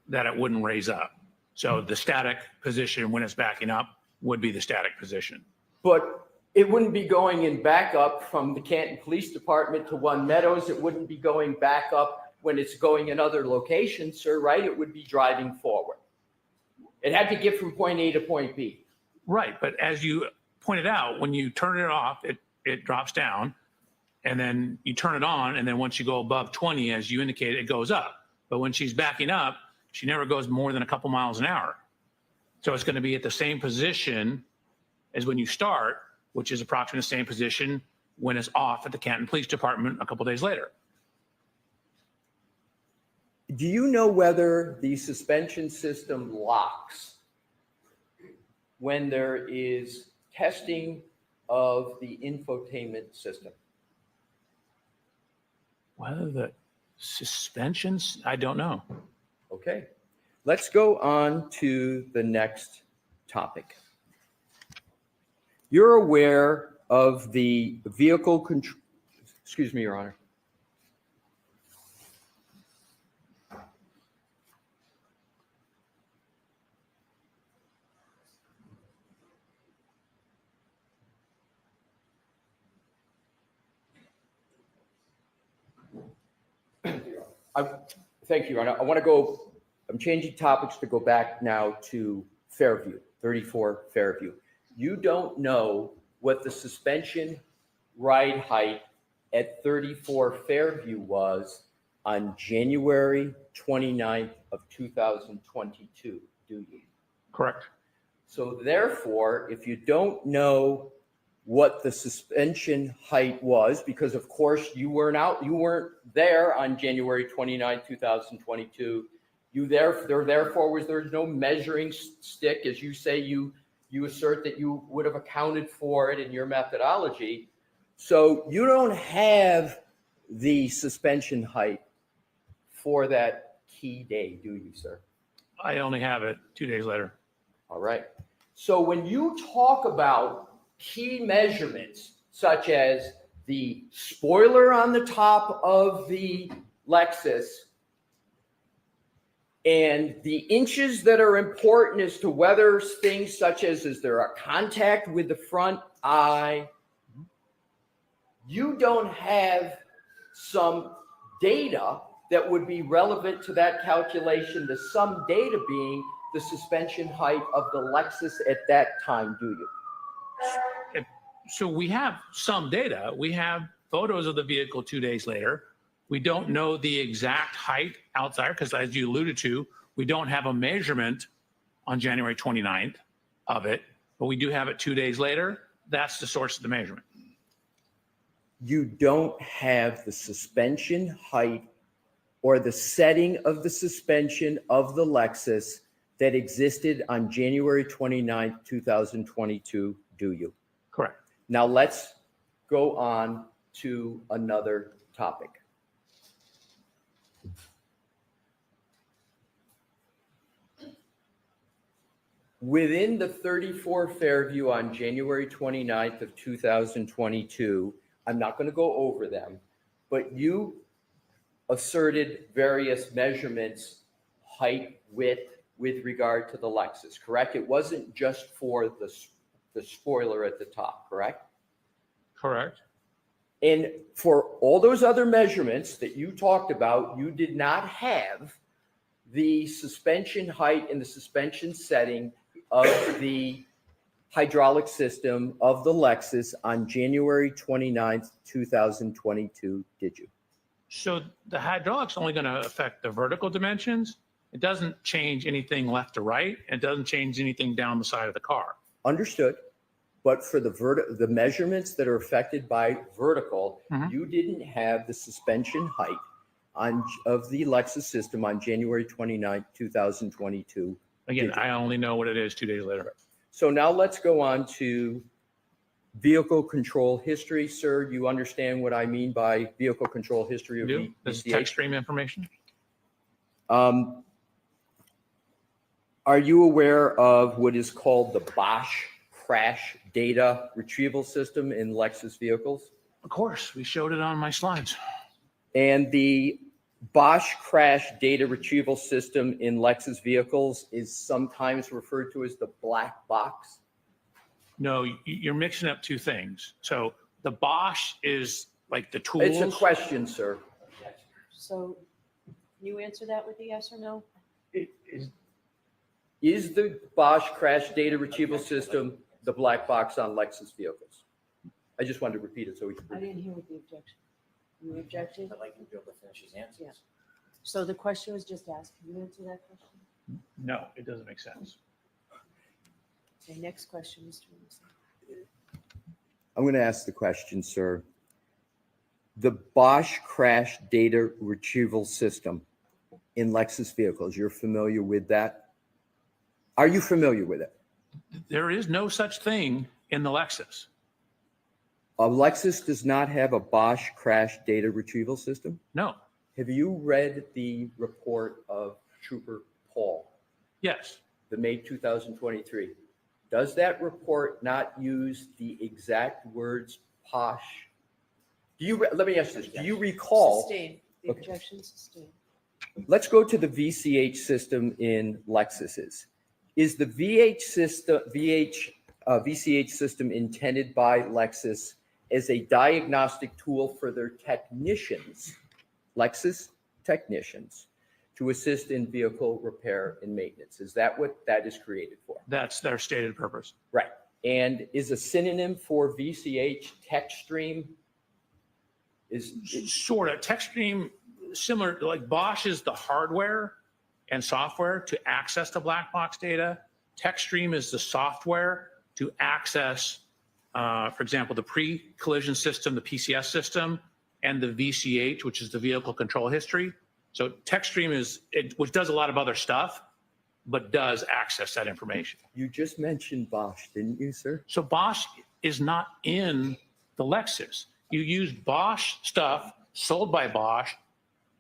that it wouldn't raise up. So the static position when it's backing up would be the static position. But it wouldn't be going in backup from the Canton Police Department to One Meadows. It wouldn't be going back up when it's going in other locations, sir, right? It would be driving forward. It had to get from point A to point B. Right, but as you pointed out, when you turn it off, it drops down, and then you turn it on, and then once you go above 20, as you indicated, it goes up. But when she's backing up, she never goes more than a couple miles an hour. So it's going to be at the same position as when you start, which is approximately the same position when it's off at the Canton Police Department a couple days later. Do you know whether the suspension system locks when there is testing of the infotainment system? Whether the suspensions, I don't know. Okay, let's go on to the next topic. You're aware of the vehicle control, excuse me, Your Honor. Thank you, Your Honor. I want to go, I'm changing topics to go back now to Fairview, 34 Fairview. You don't know what the suspension ride height at 34 Fairview was on January 29th of 2022, do you? Correct. So therefore, if you don't know what the suspension height was, because of course you weren't there on January 29, 2022. Therefore there's no measuring stick, as you say, you assert that you would have accounted for it in your methodology. So you don't have the suspension height for that key day, do you, sir? I only have it 2 days later. All right. So when you talk about key measurements, such as the spoiler on the top of the Lexus and the inches that are important as to whether things such as is there a contact with the front eye, you don't have some data that would be relevant to that calculation, the sum data being the suspension height of the Lexus at that time, do you? So we have some data. We have photos of the vehicle 2 days later. We don't know the exact height outside because, as you alluded to, we don't have a measurement on January 29th of it, but we do have it 2 days later. That's the source of the measurement. You don't have the suspension height or the setting of the suspension of the Lexus that existed on January 29th, 2022, do you? Correct. Now let's go on to another topic. Within the 34 Fairview on January 29th of 2022, I'm not going to go over them, but you asserted various measurements, height, width, with regard to the Lexus, correct? It wasn't just for the spoiler at the top, correct? Correct. And for all those other measurements that you talked about, you did not have the suspension height and the suspension setting of the hydraulic system of the Lexus on January 29th, 2022, did you? So the hydraulic's only going to affect the vertical dimensions. It doesn't change anything left to right. It doesn't change anything down the side of the car. Understood. But for the measurements that are affected by vertical, you didn't have the suspension height of the Lexus system on January 29th, 2022. Again, I only know what it is 2 days later. So now let's go on to vehicle control history. Sir, you understand what I mean by vehicle control history of Do this VCH? text stream information? Are you aware of what is called the Bosch crash data retrieval system in Lexus vehicles? Of course, we showed it on my slides. And the Bosch crash data retrieval system in Lexus vehicles is sometimes referred to as the black box. No, you're mixing up two things. So the Bosch is like the tools. It's a question, sir. So can you answer that with a yes or no? Is the Bosch crash data retrieval system the black box on Lexus vehicles? I just wanted to repeat it so we can. I didn't hear what the objection. You objected? I'd like him to be able to finish his answers. Yeah. So the question was just asked. Can you answer that question? No, it doesn't make sense. Okay, next question, Mr. Wilson. I'm going to ask the question, sir. The Bosch crash data retrieval system in Lexus vehicles, you're familiar with that? Are you familiar with it? There is no such thing in the Lexus. A Lexus does not have a Bosch crash data retrieval system? No. Have you read the report of Trooper Paul, Yes. the May 2023? Does that report not use the exact words posh? Let me ask this. Do you recall? Sustained. The Okay. objection sustained. Let's go to the VCH system in Lexuses. Is the VCH system intended by Lexus as a diagnostic tool for their technicians, Lexus technicians, to assist in vehicle repair and maintenance? Is that what that is created for? That's their stated purpose. Right. And is a synonym for VCH TechStream? Sort of. TechStream, similar, like Bosch is the hardware and software to access the black box data. TechStream is the software to access, for example, the pre-collision system, the PCS system, and the VCH, which is the vehicle control history. So TechStream which does a lot of other stuff, but does access that information. You just mentioned Bosch, didn't you, sir? So Bosch is not in the Lexus. You use Bosch stuff sold by Bosch,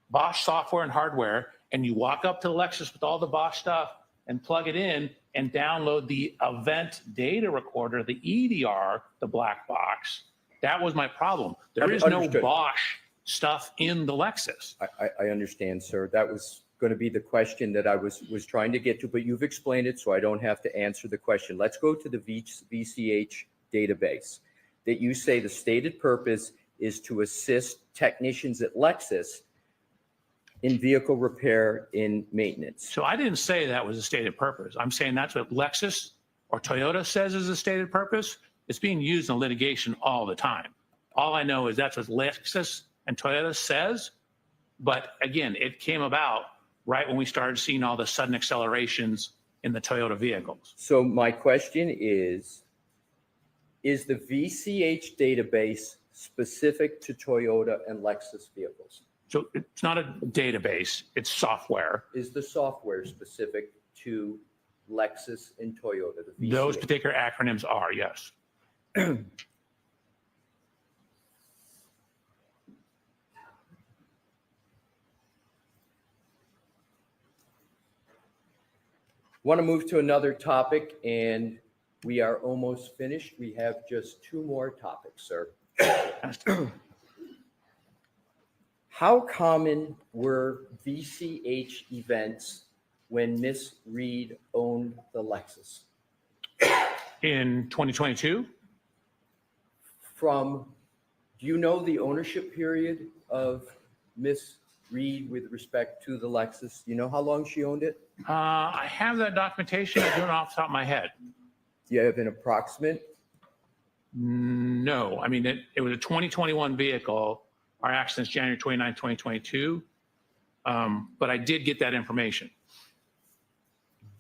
Bosch software and hardware, and you walk up to the Lexus with all the Bosch stuff and plug it in and download the event data recorder, the EDR, the black box. That was my problem. There is no Understood. Bosch stuff in the Lexus. I understand, sir. That was going to be the question that I was trying to get to, but you've explained it, so I don't have to answer the question. Let's go to the VCH database that you say the stated purpose is to assist technicians at Lexus in vehicle repair and maintenance. So I didn't say that was a stated purpose. I'm saying that's what Lexus or Toyota says is a stated purpose. It's being used in litigation all the time. All I know is that's what Lexus and Toyota says. But again, it came about right when we started seeing all the sudden accelerations in the Toyota vehicles. So my question is the VCH database specific to Toyota and Lexus vehicles? So it's not a database, it's software. Is the software specific to Lexus and Toyota? The VCH? Those particular acronyms are, yes. Want to move to another topic, and we are almost finished. We have just two more topics, sir. How common were VCH events when Miss Reed owned the Lexus? In 2022, Do you know the ownership period of Miss Reed with respect to the Lexus? Do you know how long she owned it? I have that documentation. I don't know off the top of my head. Do you have an approximate? No, I mean, it was a 2021 vehicle. Our accident's January 29, 2022. But I did get that information.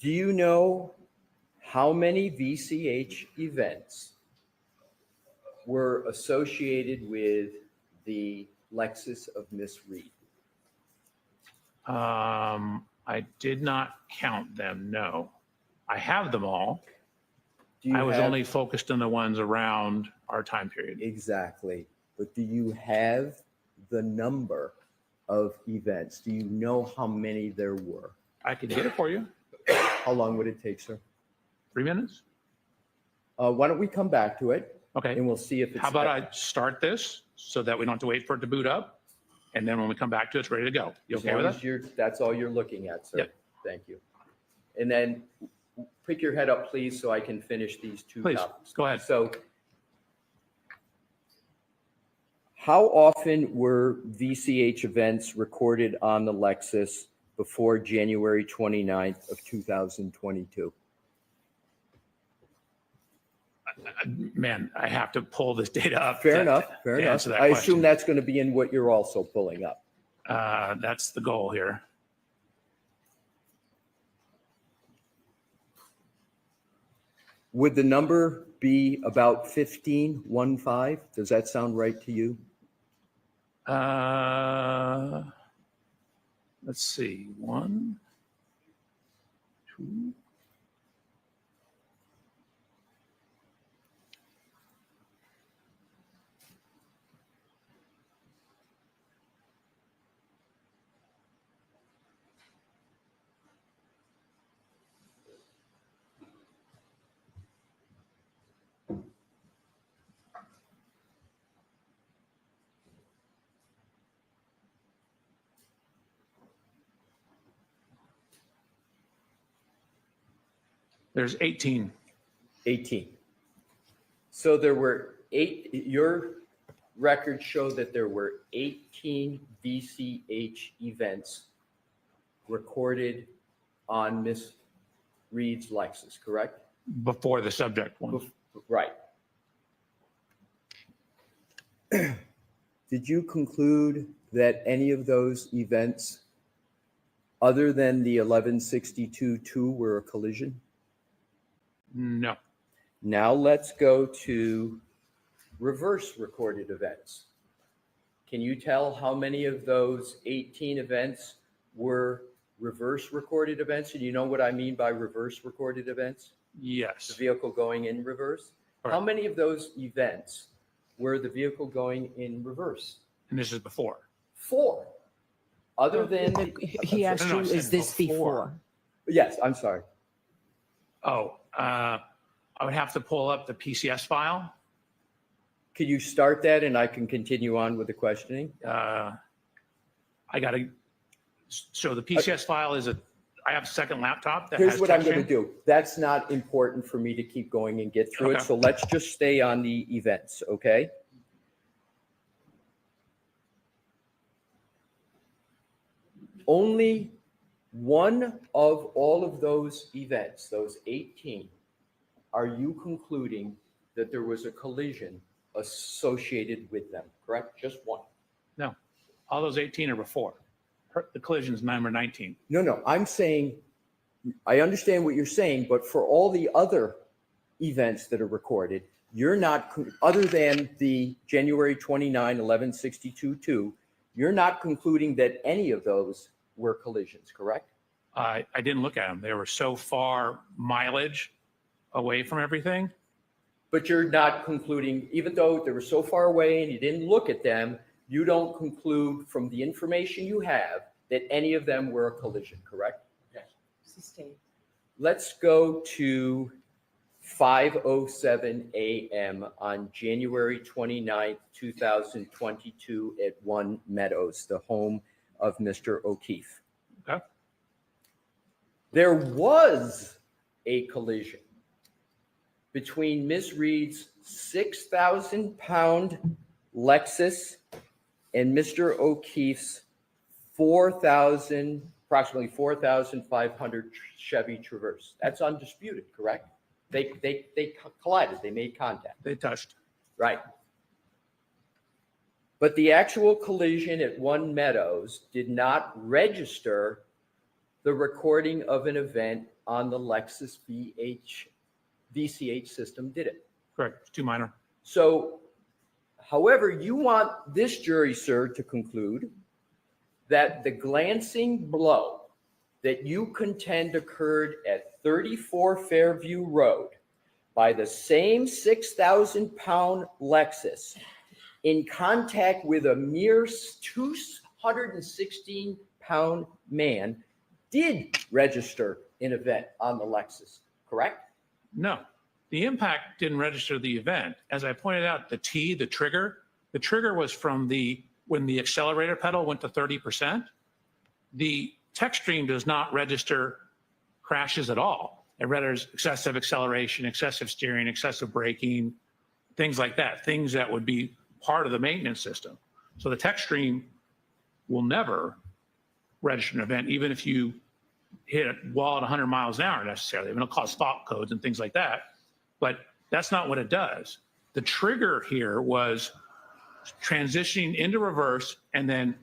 Do you know how many VCH events were associated with the Lexus of Miss Reed? I did not count them, no. I have them all. Do you I was have- only focused on the ones around our time period. Exactly. But do you have the number of events? Do you know how many there were? I could get it for you. How long would it take, sir? 3 minutes? Why don't we come back to it Okay. and we'll see if it's. How about I start this so that we don't have to wait for it to boot up? And then when we come back to it, it's ready to go. You As okay with long that? as that's all you're looking at, sir. Yep. Thank you. And then pick your head up, please, so I can finish these two Please, topics. go ahead. So how often were VCH events recorded on the Lexus before January 29th of 2022? Man, I have to pull this data up. Fair to- enough, fair to enough. answer that I question. assume that's going to be in what you're also pulling up. That's the goal here. Would the number be about 15? Does that sound right to you? Let's see, 1, 2. There's 18. 18. So there were your records show that there were 18 VCH events recorded on Miss Reed's Lexus, correct? Before the subject one. Right. Did you conclude that any of those events, other than the 1162-2, were a collision? No. Now let's go to reverse recorded events. Can you tell how many of those 18 events were reverse recorded events? And you know what I mean by reverse recorded events? The Yes. vehicle going in reverse? How Correct. many of those events were the vehicle going in reverse? And this is before. 4. Other than, He asked No, you, I said is this before? yes, I'm sorry. Oh, I would have to pull up the PCS file. Could you start that and I can continue on with the questioning? I got to, so the PCS file is I have a second laptop that Here's has what I'm text going to in. do. That's not important for me to keep going and get through it. Okay. So let's just stay on the events, okay? Only one of all of those events, those 18, are you concluding that there was a collision associated with them, correct? Just one. No, all those 18 are before. The collision's number 19. No, I'm saying, I understand what you're saying, but for all the other events that are recorded, you're not, other than the January 29, 1162-2, you're not concluding that any of those were collisions, correct? I didn't look at them. They were so far mileage away from everything. But you're not concluding, even though they were so far away and you didn't look at them, you don't conclude from the information you have that any of them were a collision, correct? Sustained. Let's go to 5:07 a.m. on January 29th, 2022 at One Meadows, the home of Mr. O'Keefe. Okay. There was a collision between Ms. Reed's 6,000-pound Lexus and Mr. O'Keefe's approximately 4,500 Chevy Traverse. That's undisputed, correct? They collided, they made contact. They touched. Right. But the actual collision at One Meadows did not register the recording of an event on the Lexus VCH system, did it? Correct. It's too minor. So, however, you want this jury, sir, to conclude that the glancing blow that you contend occurred at 34 Fairview Road by the same 6,000-pound Lexus in contact with a mere 216-pound man did register an event on the Lexus, correct? No, the impact didn't register the event. As I pointed out, the trigger was from when the accelerator pedal went to 30%. The tech stream does not register crashes at all. It registers excessive acceleration, excessive steering, excessive braking, things like that, things that would be part of the maintenance system. So the tech stream will never register an event, even if you hit a wall at 100 miles an hour necessarily. I mean, it'll cause stop codes and things like that, but that's not what it does. The trigger here was transitioning into reverse and then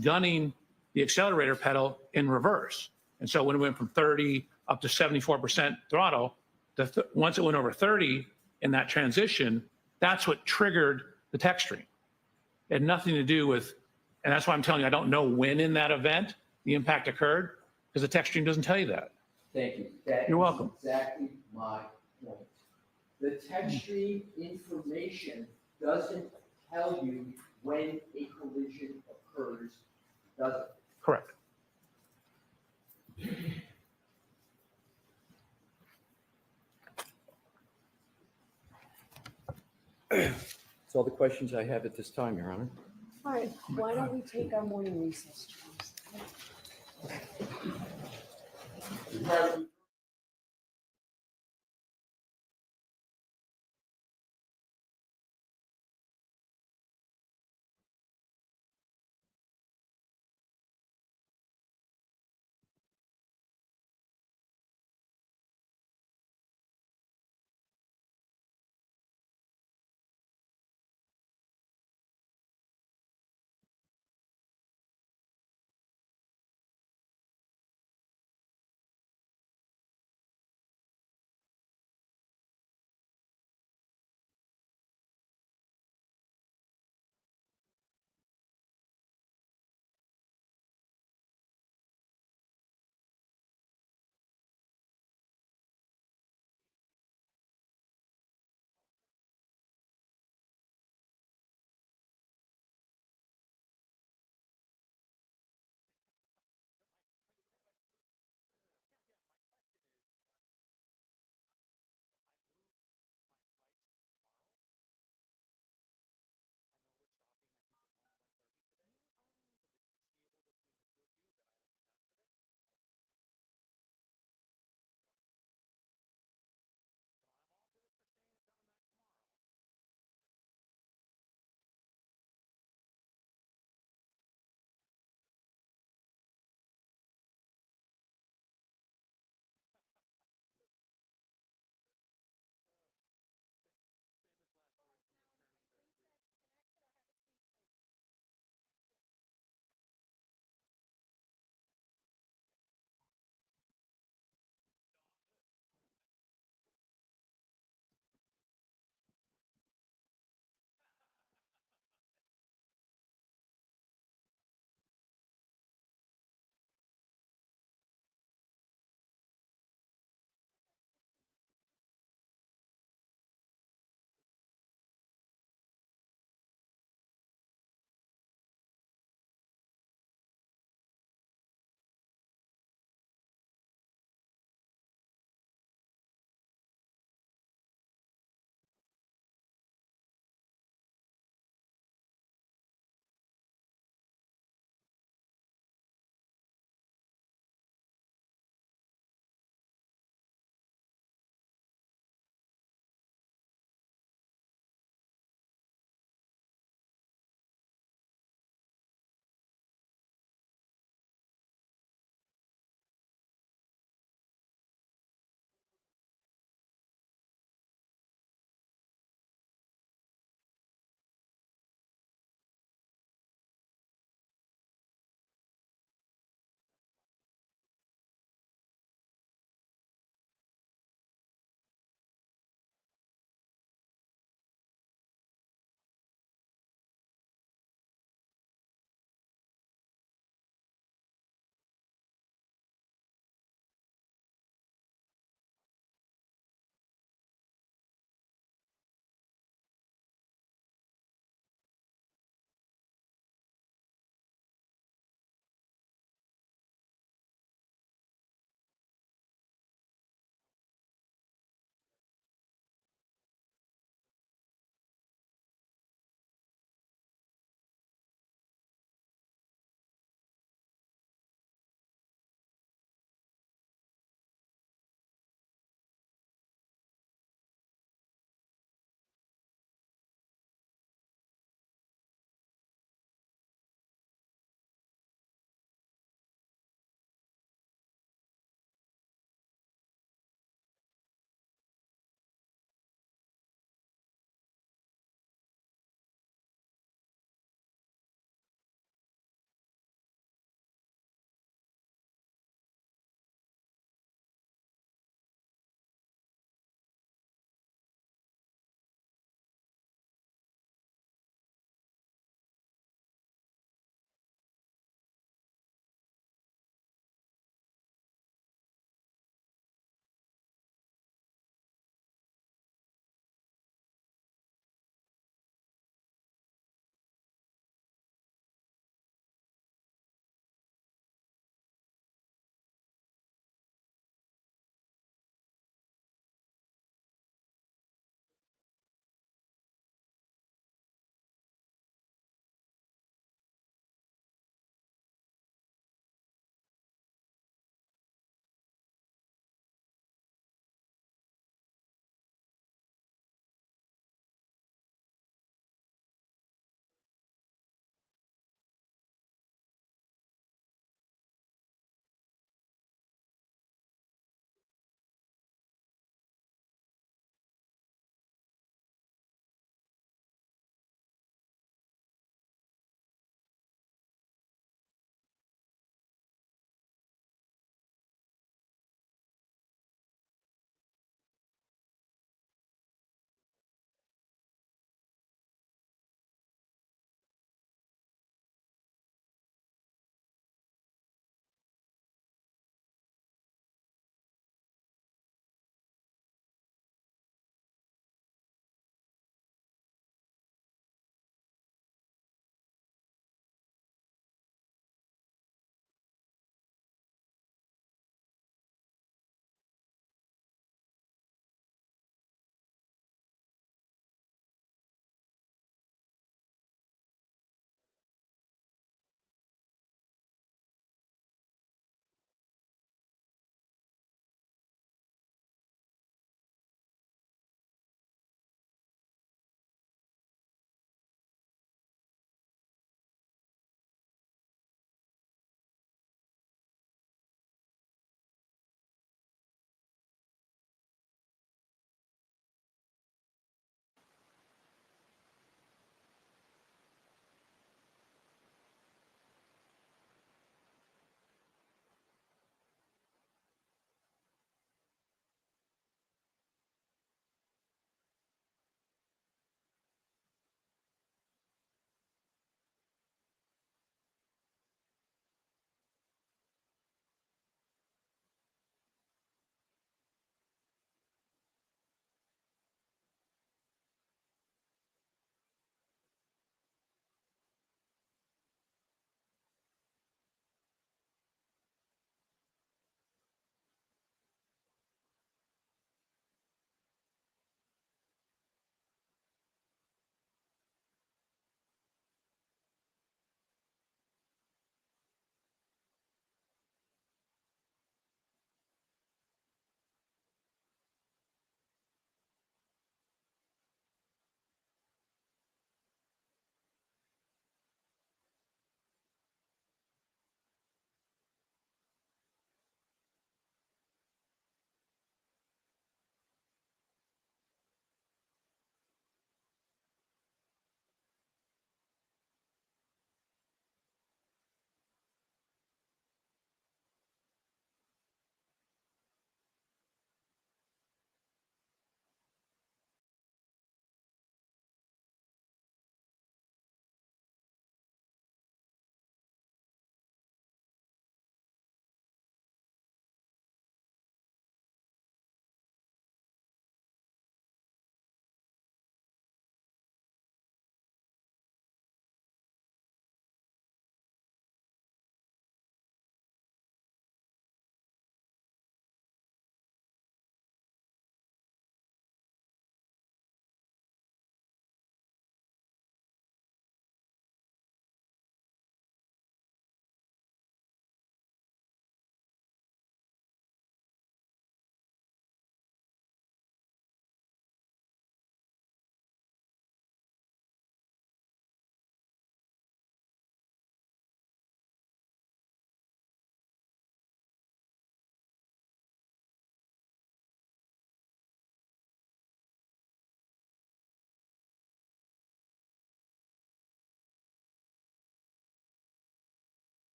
gunning the accelerator pedal in reverse. And so when it went from 30 up to 74% throttle, once it went over 30 in that transition, that's what triggered the tech stream. It had nothing to do with, and that's why I'm telling you, I don't know when in that event the impact occurred, because the tech stream doesn't tell you that. Thank you. You're welcome. Exactly my point. The tech stream information doesn't tell you when a collision occurs, does it? Correct. That's all the questions I have at this time, Your Honor. All right, why don't we take our morning recess, Charles?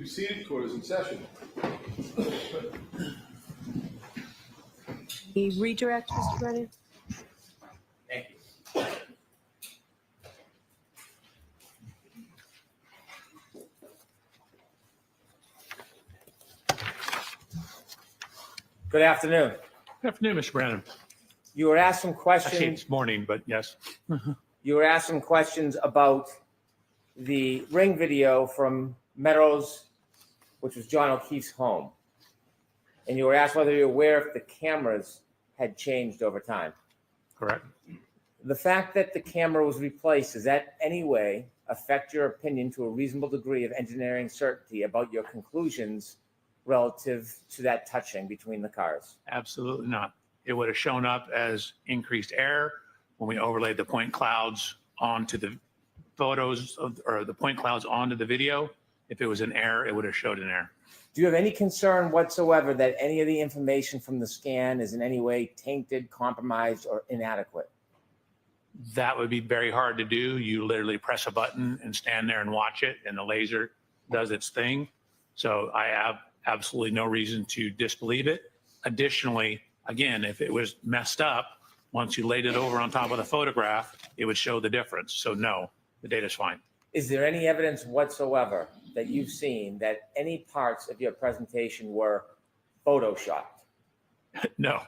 Be seated, court is in session. The redirect, Mr. Brennan? Thank you. Good afternoon. Good afternoon, Mr. Brandon. You were asked some Actually, questions. it's morning, but yes. You were asked some questions about the ring video from Meadows, which was John O'Keefe's home. And you were asked whether you're aware if the cameras had changed over time. Correct. The fact that the camera was replaced, does that any way affect your opinion to a reasonable degree of engineering certainty about your conclusions relative to that touching between the cars? Absolutely not. It would have shown up as increased error when we overlaid the point clouds onto the photos or the point clouds onto the video. If it was an error, it would have showed an error. Do you have any concern whatsoever that any of the information from the scan is in any way tainted, compromised, or inadequate? That would be very hard to do. You literally press a button and stand there and watch it, and the laser does its thing. So I have absolutely no reason to disbelieve it. Additionally, again, if it was messed up, once you laid it over on top of the photograph, it would show the difference. So no, the data's fine. Is there any evidence whatsoever that you've seen that any parts of your presentation were photoshopped? No.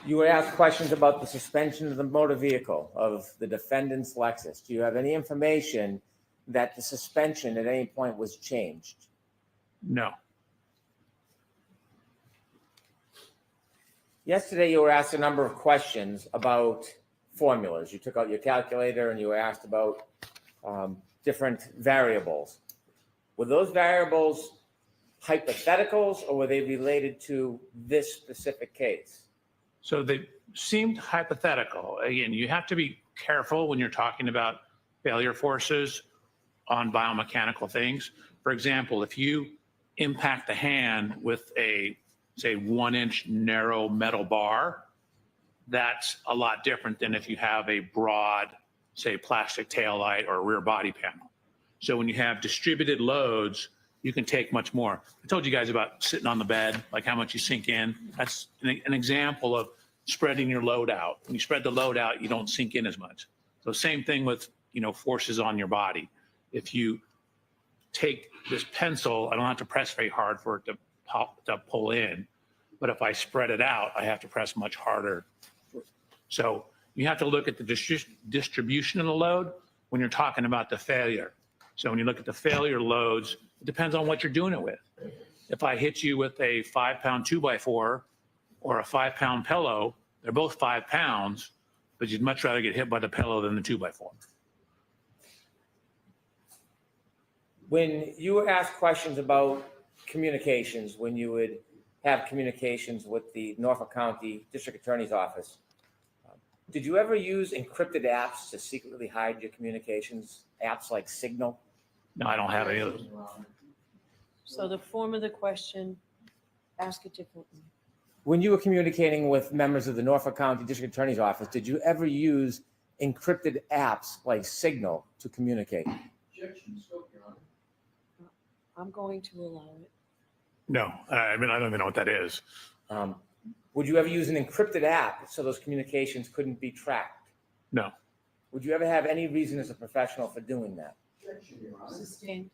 You were asked questions about the suspension of the motor vehicle of the defendant's Lexus. Do you have any information that the suspension at any point was changed? No. Yesterday, you were asked a number of questions about formulas. You took out your calculator and you were asked about different variables. Were those variables hypotheticals or were they related to this specific case? So they seemed hypothetical. Again, you have to be careful when you're talking about failure forces on biomechanical things. For example, if you impact the hand with a, say, 1-inch narrow metal bar, that's a lot different than if you have a broad, say, plastic taillight or rear body panel. So when you have distributed loads, you can take much more. I told you guys about sitting on the bed, like how much you sink in. That's an example of spreading your load out. When you spread the load out, you don't sink in as much. So same thing with, forces on your body. If you take this pencil, I don't have to press very hard for it to pull in. But if I spread it out, I have to press much harder. So you have to look at the distribution of the load when you're talking about the failure. So when you look at the failure loads, it depends on what you're doing it with. If I hit you with a 5-pound 2x4 or a 5-pound pillow, they're both 5 pounds, but you'd much rather get hit by the pillow than the 2x4. When you were asked questions about communications, when you would have communications with the Norfolk County District Attorney's Office, did you ever use encrypted apps to secretly hide your communications? Apps like Signal? No, I don't have any of those. So the form of the question, ask it differently. When you were communicating with members of the Norfolk County District Attorney's Office, did you ever use encrypted apps like Signal to communicate? I'm going to allow it. No, I mean, I don't even know what that is. Would you ever use an encrypted app so those communications couldn't be tracked? No. Would you ever have any reason as a professional for doing that? Sustained.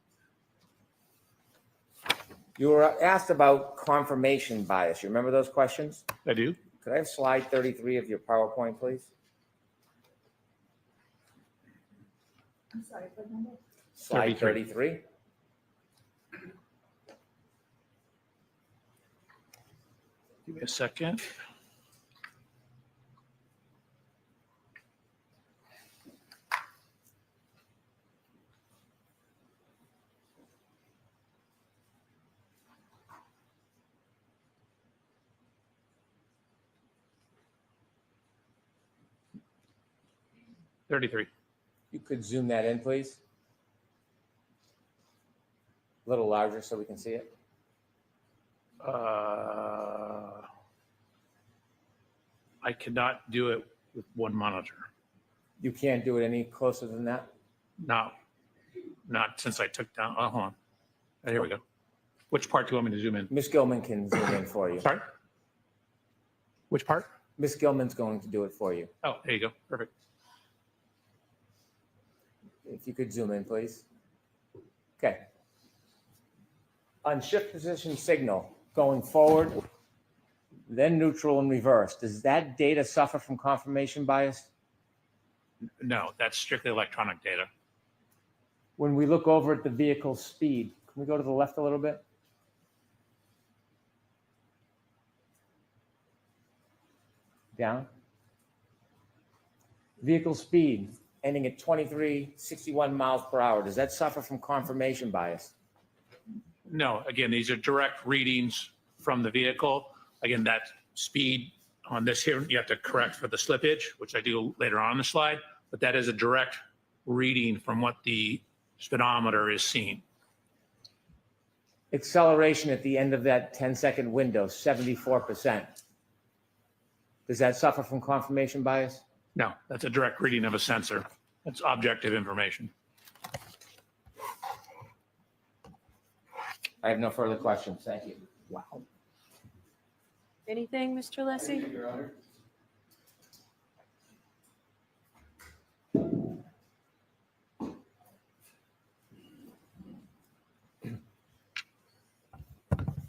You were asked about confirmation bias. You remember those questions? I do. Could I have slide 33 of your PowerPoint, please? I'm sorry, what number? Slide 33. Give me a second. $33. You could zoom that in, please. A little larger so we can see it. I cannot do it with one monitor. You can't do it any closer than that? No. not since I took down, oh, hold on. Here we go. Which part do you want me to zoom in? Ms. Gilman can zoom in for you. Sorry? Which part? Ms. Gilman's going to do it for you. Oh, there you go. Perfect. If you could zoom in, please. Okay. On shift position signal, going forward, then neutral and reverse. Does that data suffer from confirmation bias? No, that's strictly electronic data. When we look over at the vehicle speed, can we go to the left a little bit? Down. Vehicle speed ending at 2361 miles per hour. Does that suffer from confirmation bias? No, again, these are direct readings from the vehicle. Again, that speed on this here, you have to correct for the slippage, which I do later on in the slide, but that is a direct reading from what the speedometer is seeing. Acceleration at the end of that 10-second window, 74%. Does that suffer from confirmation bias? No, that's a direct reading of a sensor. That's objective information. I have no further questions. Thank you. Wow. Anything, Mr. Lessie? Your Honor.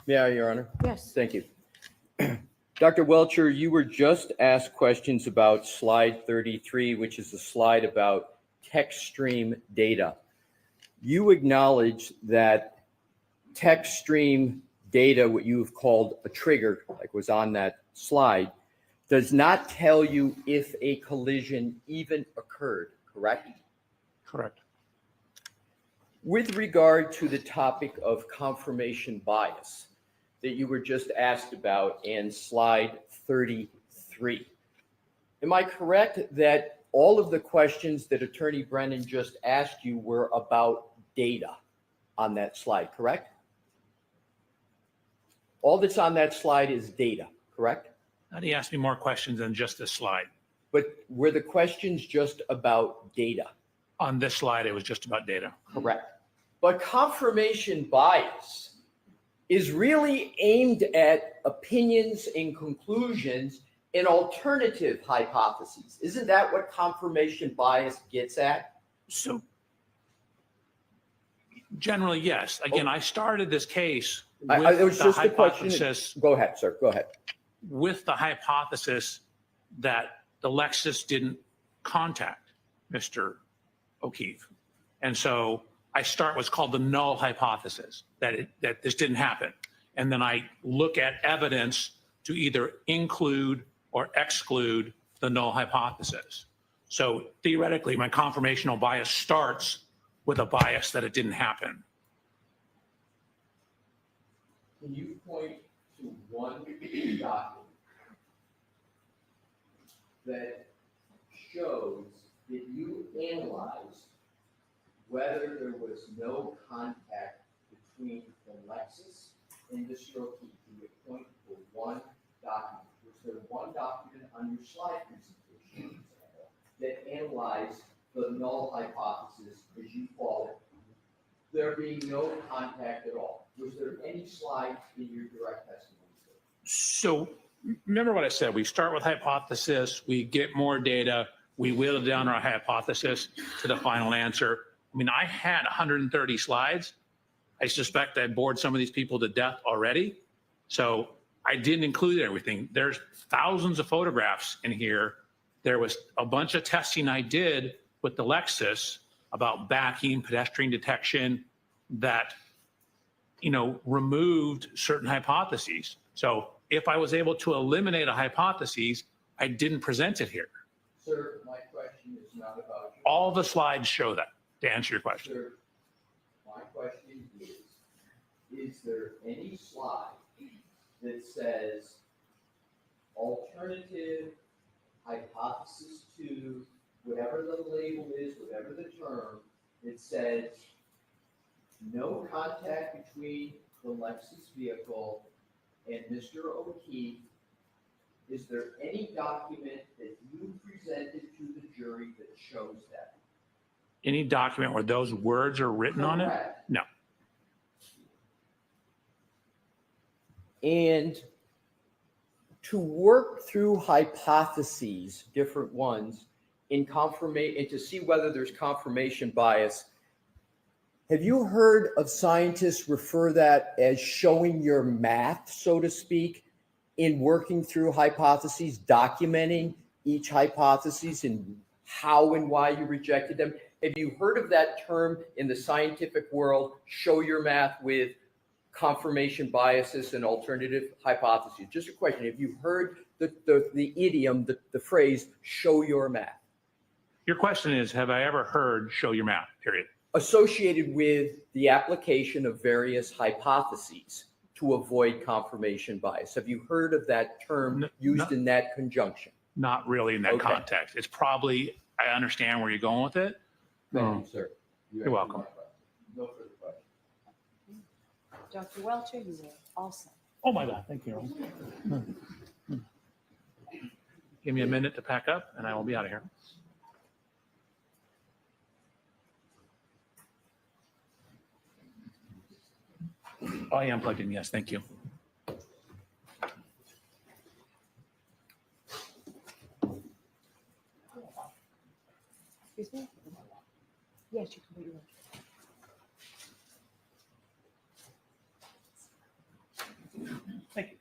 Yeah, Your Honor. Yes. Thank you. Dr. Welcher, you were just asked questions about slide 33, which is a slide about text stream data. You acknowledge that text stream data, what you have called a trigger, like was on that slide, does not tell you if a collision even occurred, correct? Correct. With regard to the topic of confirmation bias that you were just asked about in slide 33, am I correct that all of the questions that Attorney Brennan just asked you were about data on that slide, correct? All that's on that slide is data, correct? And he asked me more questions than just this slide. But were the questions just about data? On this slide, it was just about data. Correct. But confirmation bias is really aimed at opinions and conclusions and alternative hypotheses. Isn't that what confirmation bias gets at? So generally, yes. Again, I started this case with It was the just a question. hypothesis, Go ahead, sir. Go ahead. with the hypothesis that the Lexus didn't contact Mr. O'Keefe. And so I start what's called the null hypothesis, that this didn't happen. And then I look at evidence to either include or exclude the null hypothesis. So theoretically, my confirmational bias starts with a bias that it didn't happen. Can you point to one document that shows that you analyzed whether there was no contact between the Lexus and Mr. O'Keefe? Can you point to one document? Was there one document on your slide presentation that analyzed the null hypothesis, as you call it, there being no contact at all? Was there any slide in your direct testimony? So remember what I said, we start with hypothesis, we get more data, we whittle down our hypothesis to the final answer. I mean, I had 130 slides. I suspect I bored some of these people to death already. So I didn't include everything. There's thousands of photographs in here. There was a bunch of testing I did with the Lexus about backing, pedestrian detection, that, you know, removed certain hypotheses. So if I was able to eliminate a hypothesis, I didn't present it here. Sir, my question is not about you. All the slides show that, to answer your question. Sir, my question is there any slide that says alternative hypothesis to whatever the label is, whatever the term, it says no contact between the Lexus vehicle and Mr. O'Keefe? Is there any document that you presented to the jury that shows that? Any document where those words are written on it? Correct. No. And to work through hypotheses, different ones, in confirmation, and to see whether there's confirmation bias, have you heard of scientists refer that as showing your math, so to speak, in working through hypotheses, documenting each hypothesis and how and why you rejected them? Have you heard of that term in the scientific world, show your math with confirmation biases and alternative hypotheses? Just a question. Have you heard the idiom, the phrase, show your math? Your question is, have I ever heard show your math, period? Associated with the application of various hypotheses to avoid confirmation bias. Have you heard of that term used in that conjunction? Not really in that Okay. context. It's probably, I understand where you're going with it. Thank you, sir. You're welcome. No further questions. Dr. Welcher, you were all set. Oh my God, thank you. Give me a minute to pack up and I will be out of here. Oh, I am plugged in, yes, thank you. Excuse me? Yes, you can put your. Thank you.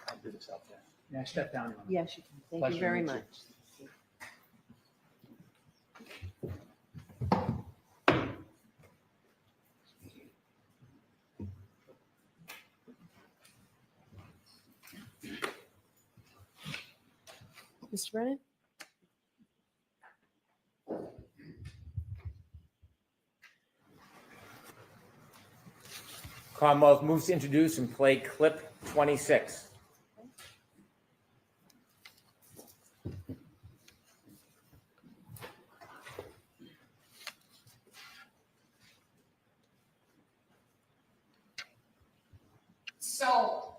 I'll do this out there. Yeah, step down. Yes, you can. Thank Pleasure you to very meet you. much. Mr. Brennan? Commonwealth moves to introduce and play clip 26. So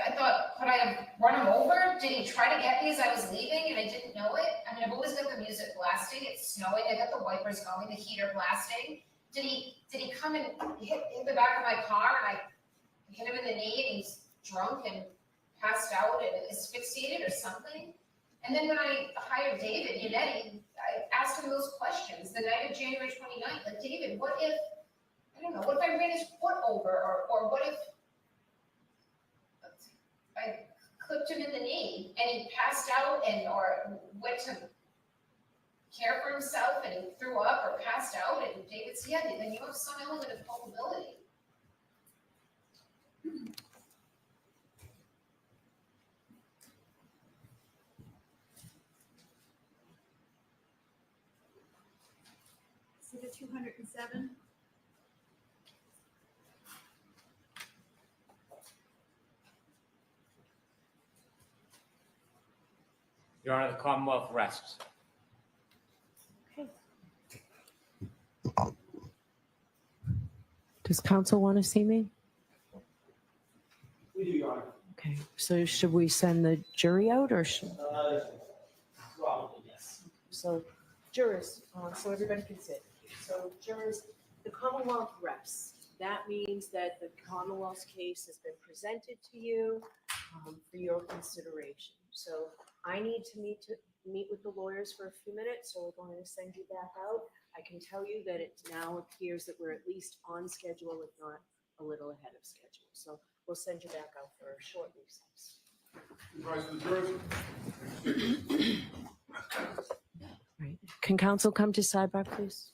I thought, could I have run him over? Did he try to get me as I was leaving and I didn't know it? I mean, I've always got the music blasting. It's snowing. I got the wipers going, the heater blasting. Did he come and hit the back of my car and I hit him in the knee and he's drunk and passed out and asphyxiated or something? And then when I hired David Yannetti, I asked him those questions the night of January 29th. Like, David, what if, I don't know, what if I ran his foot over or what if I clipped him in the knee and he passed out or went to care for himself and he threw up or passed out, and David said, yeah, then you have some element of culpability. Exhibit 207. Your Honor, the Commonwealth rests. Does council want to see me? We do, Your Honor. Okay, so should we send the jury out or should? Probably, yes. So jurors, so everybody can sit. So jurors, the Commonwealth rests. That means that the Commonwealth's case has been presented to you for your consideration. So I need to meet with the lawyers for a few minutes, so we're going to send you back out. I can tell you that it now appears that we're at least on schedule, if not a little ahead of schedule. So we'll send you back out for a short recess. Right. Can council come to sidebar, please?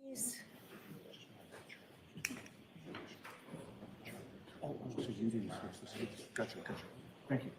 Please. Oh, so you didn't switch the seats. Gotcha. Thank you.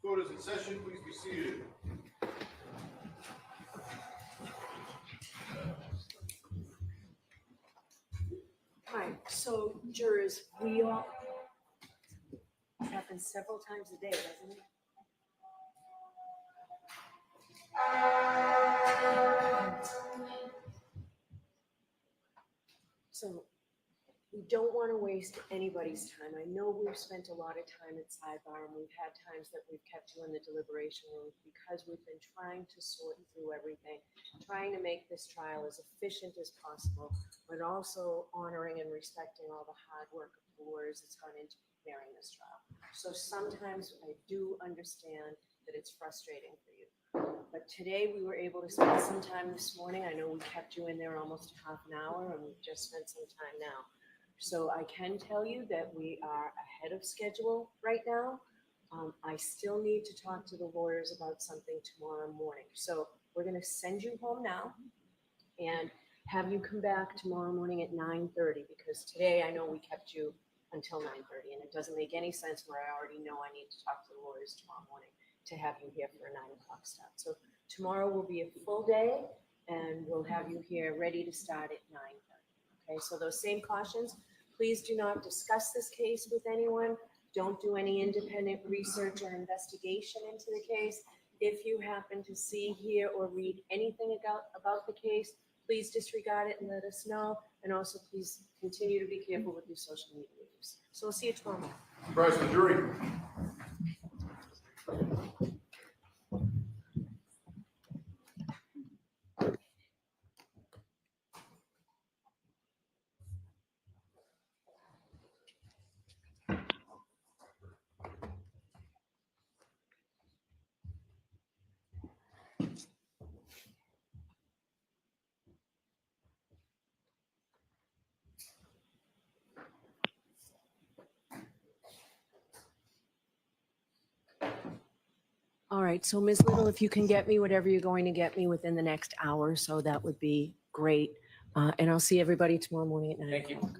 Court is in session, please be seated. All right, so jurors, we all, it happens several times a day, doesn't it? So we don't want to waste anybody's time. I know we've spent a lot of time at sidebar, and we've had times that we've kept you in the deliberation room because we've been trying to sort through everything, trying to make this trial as efficient as possible, but also honoring and respecting all the hard work of the lawyers that's gone into preparing this trial. So sometimes I do understand that it's frustrating for you. But today we were able to spend some time this morning. I know we kept you in there almost half an hour, and we've just spent some time now. So I can tell you that we are ahead of schedule right now. I still need to talk to the lawyers about something tomorrow morning. So we're going to send you home now and have you come back tomorrow morning at 9:30, because today I know we kept you until 9:30, and it doesn't make any sense where I already know I need to talk to the lawyers tomorrow morning to have you here for a 9 o'clock start. So tomorrow will be a full day, and we'll have you here ready to start at 9:30. Okay, so those same cautions. Please do not discuss this case with anyone. Don't do any independent research or investigation into the case. If you happen to see, hear, or read anything about the case, please disregard it and let us know. And also, please continue to be careful with your social media use. So we'll see you tomorrow morning. Rise the jury. right, so Ms. Little, if you can get me whatever you're going to get me within the next hour, so that would be great. And I'll see everybody tomorrow morning at 9 Thank you. o'clock.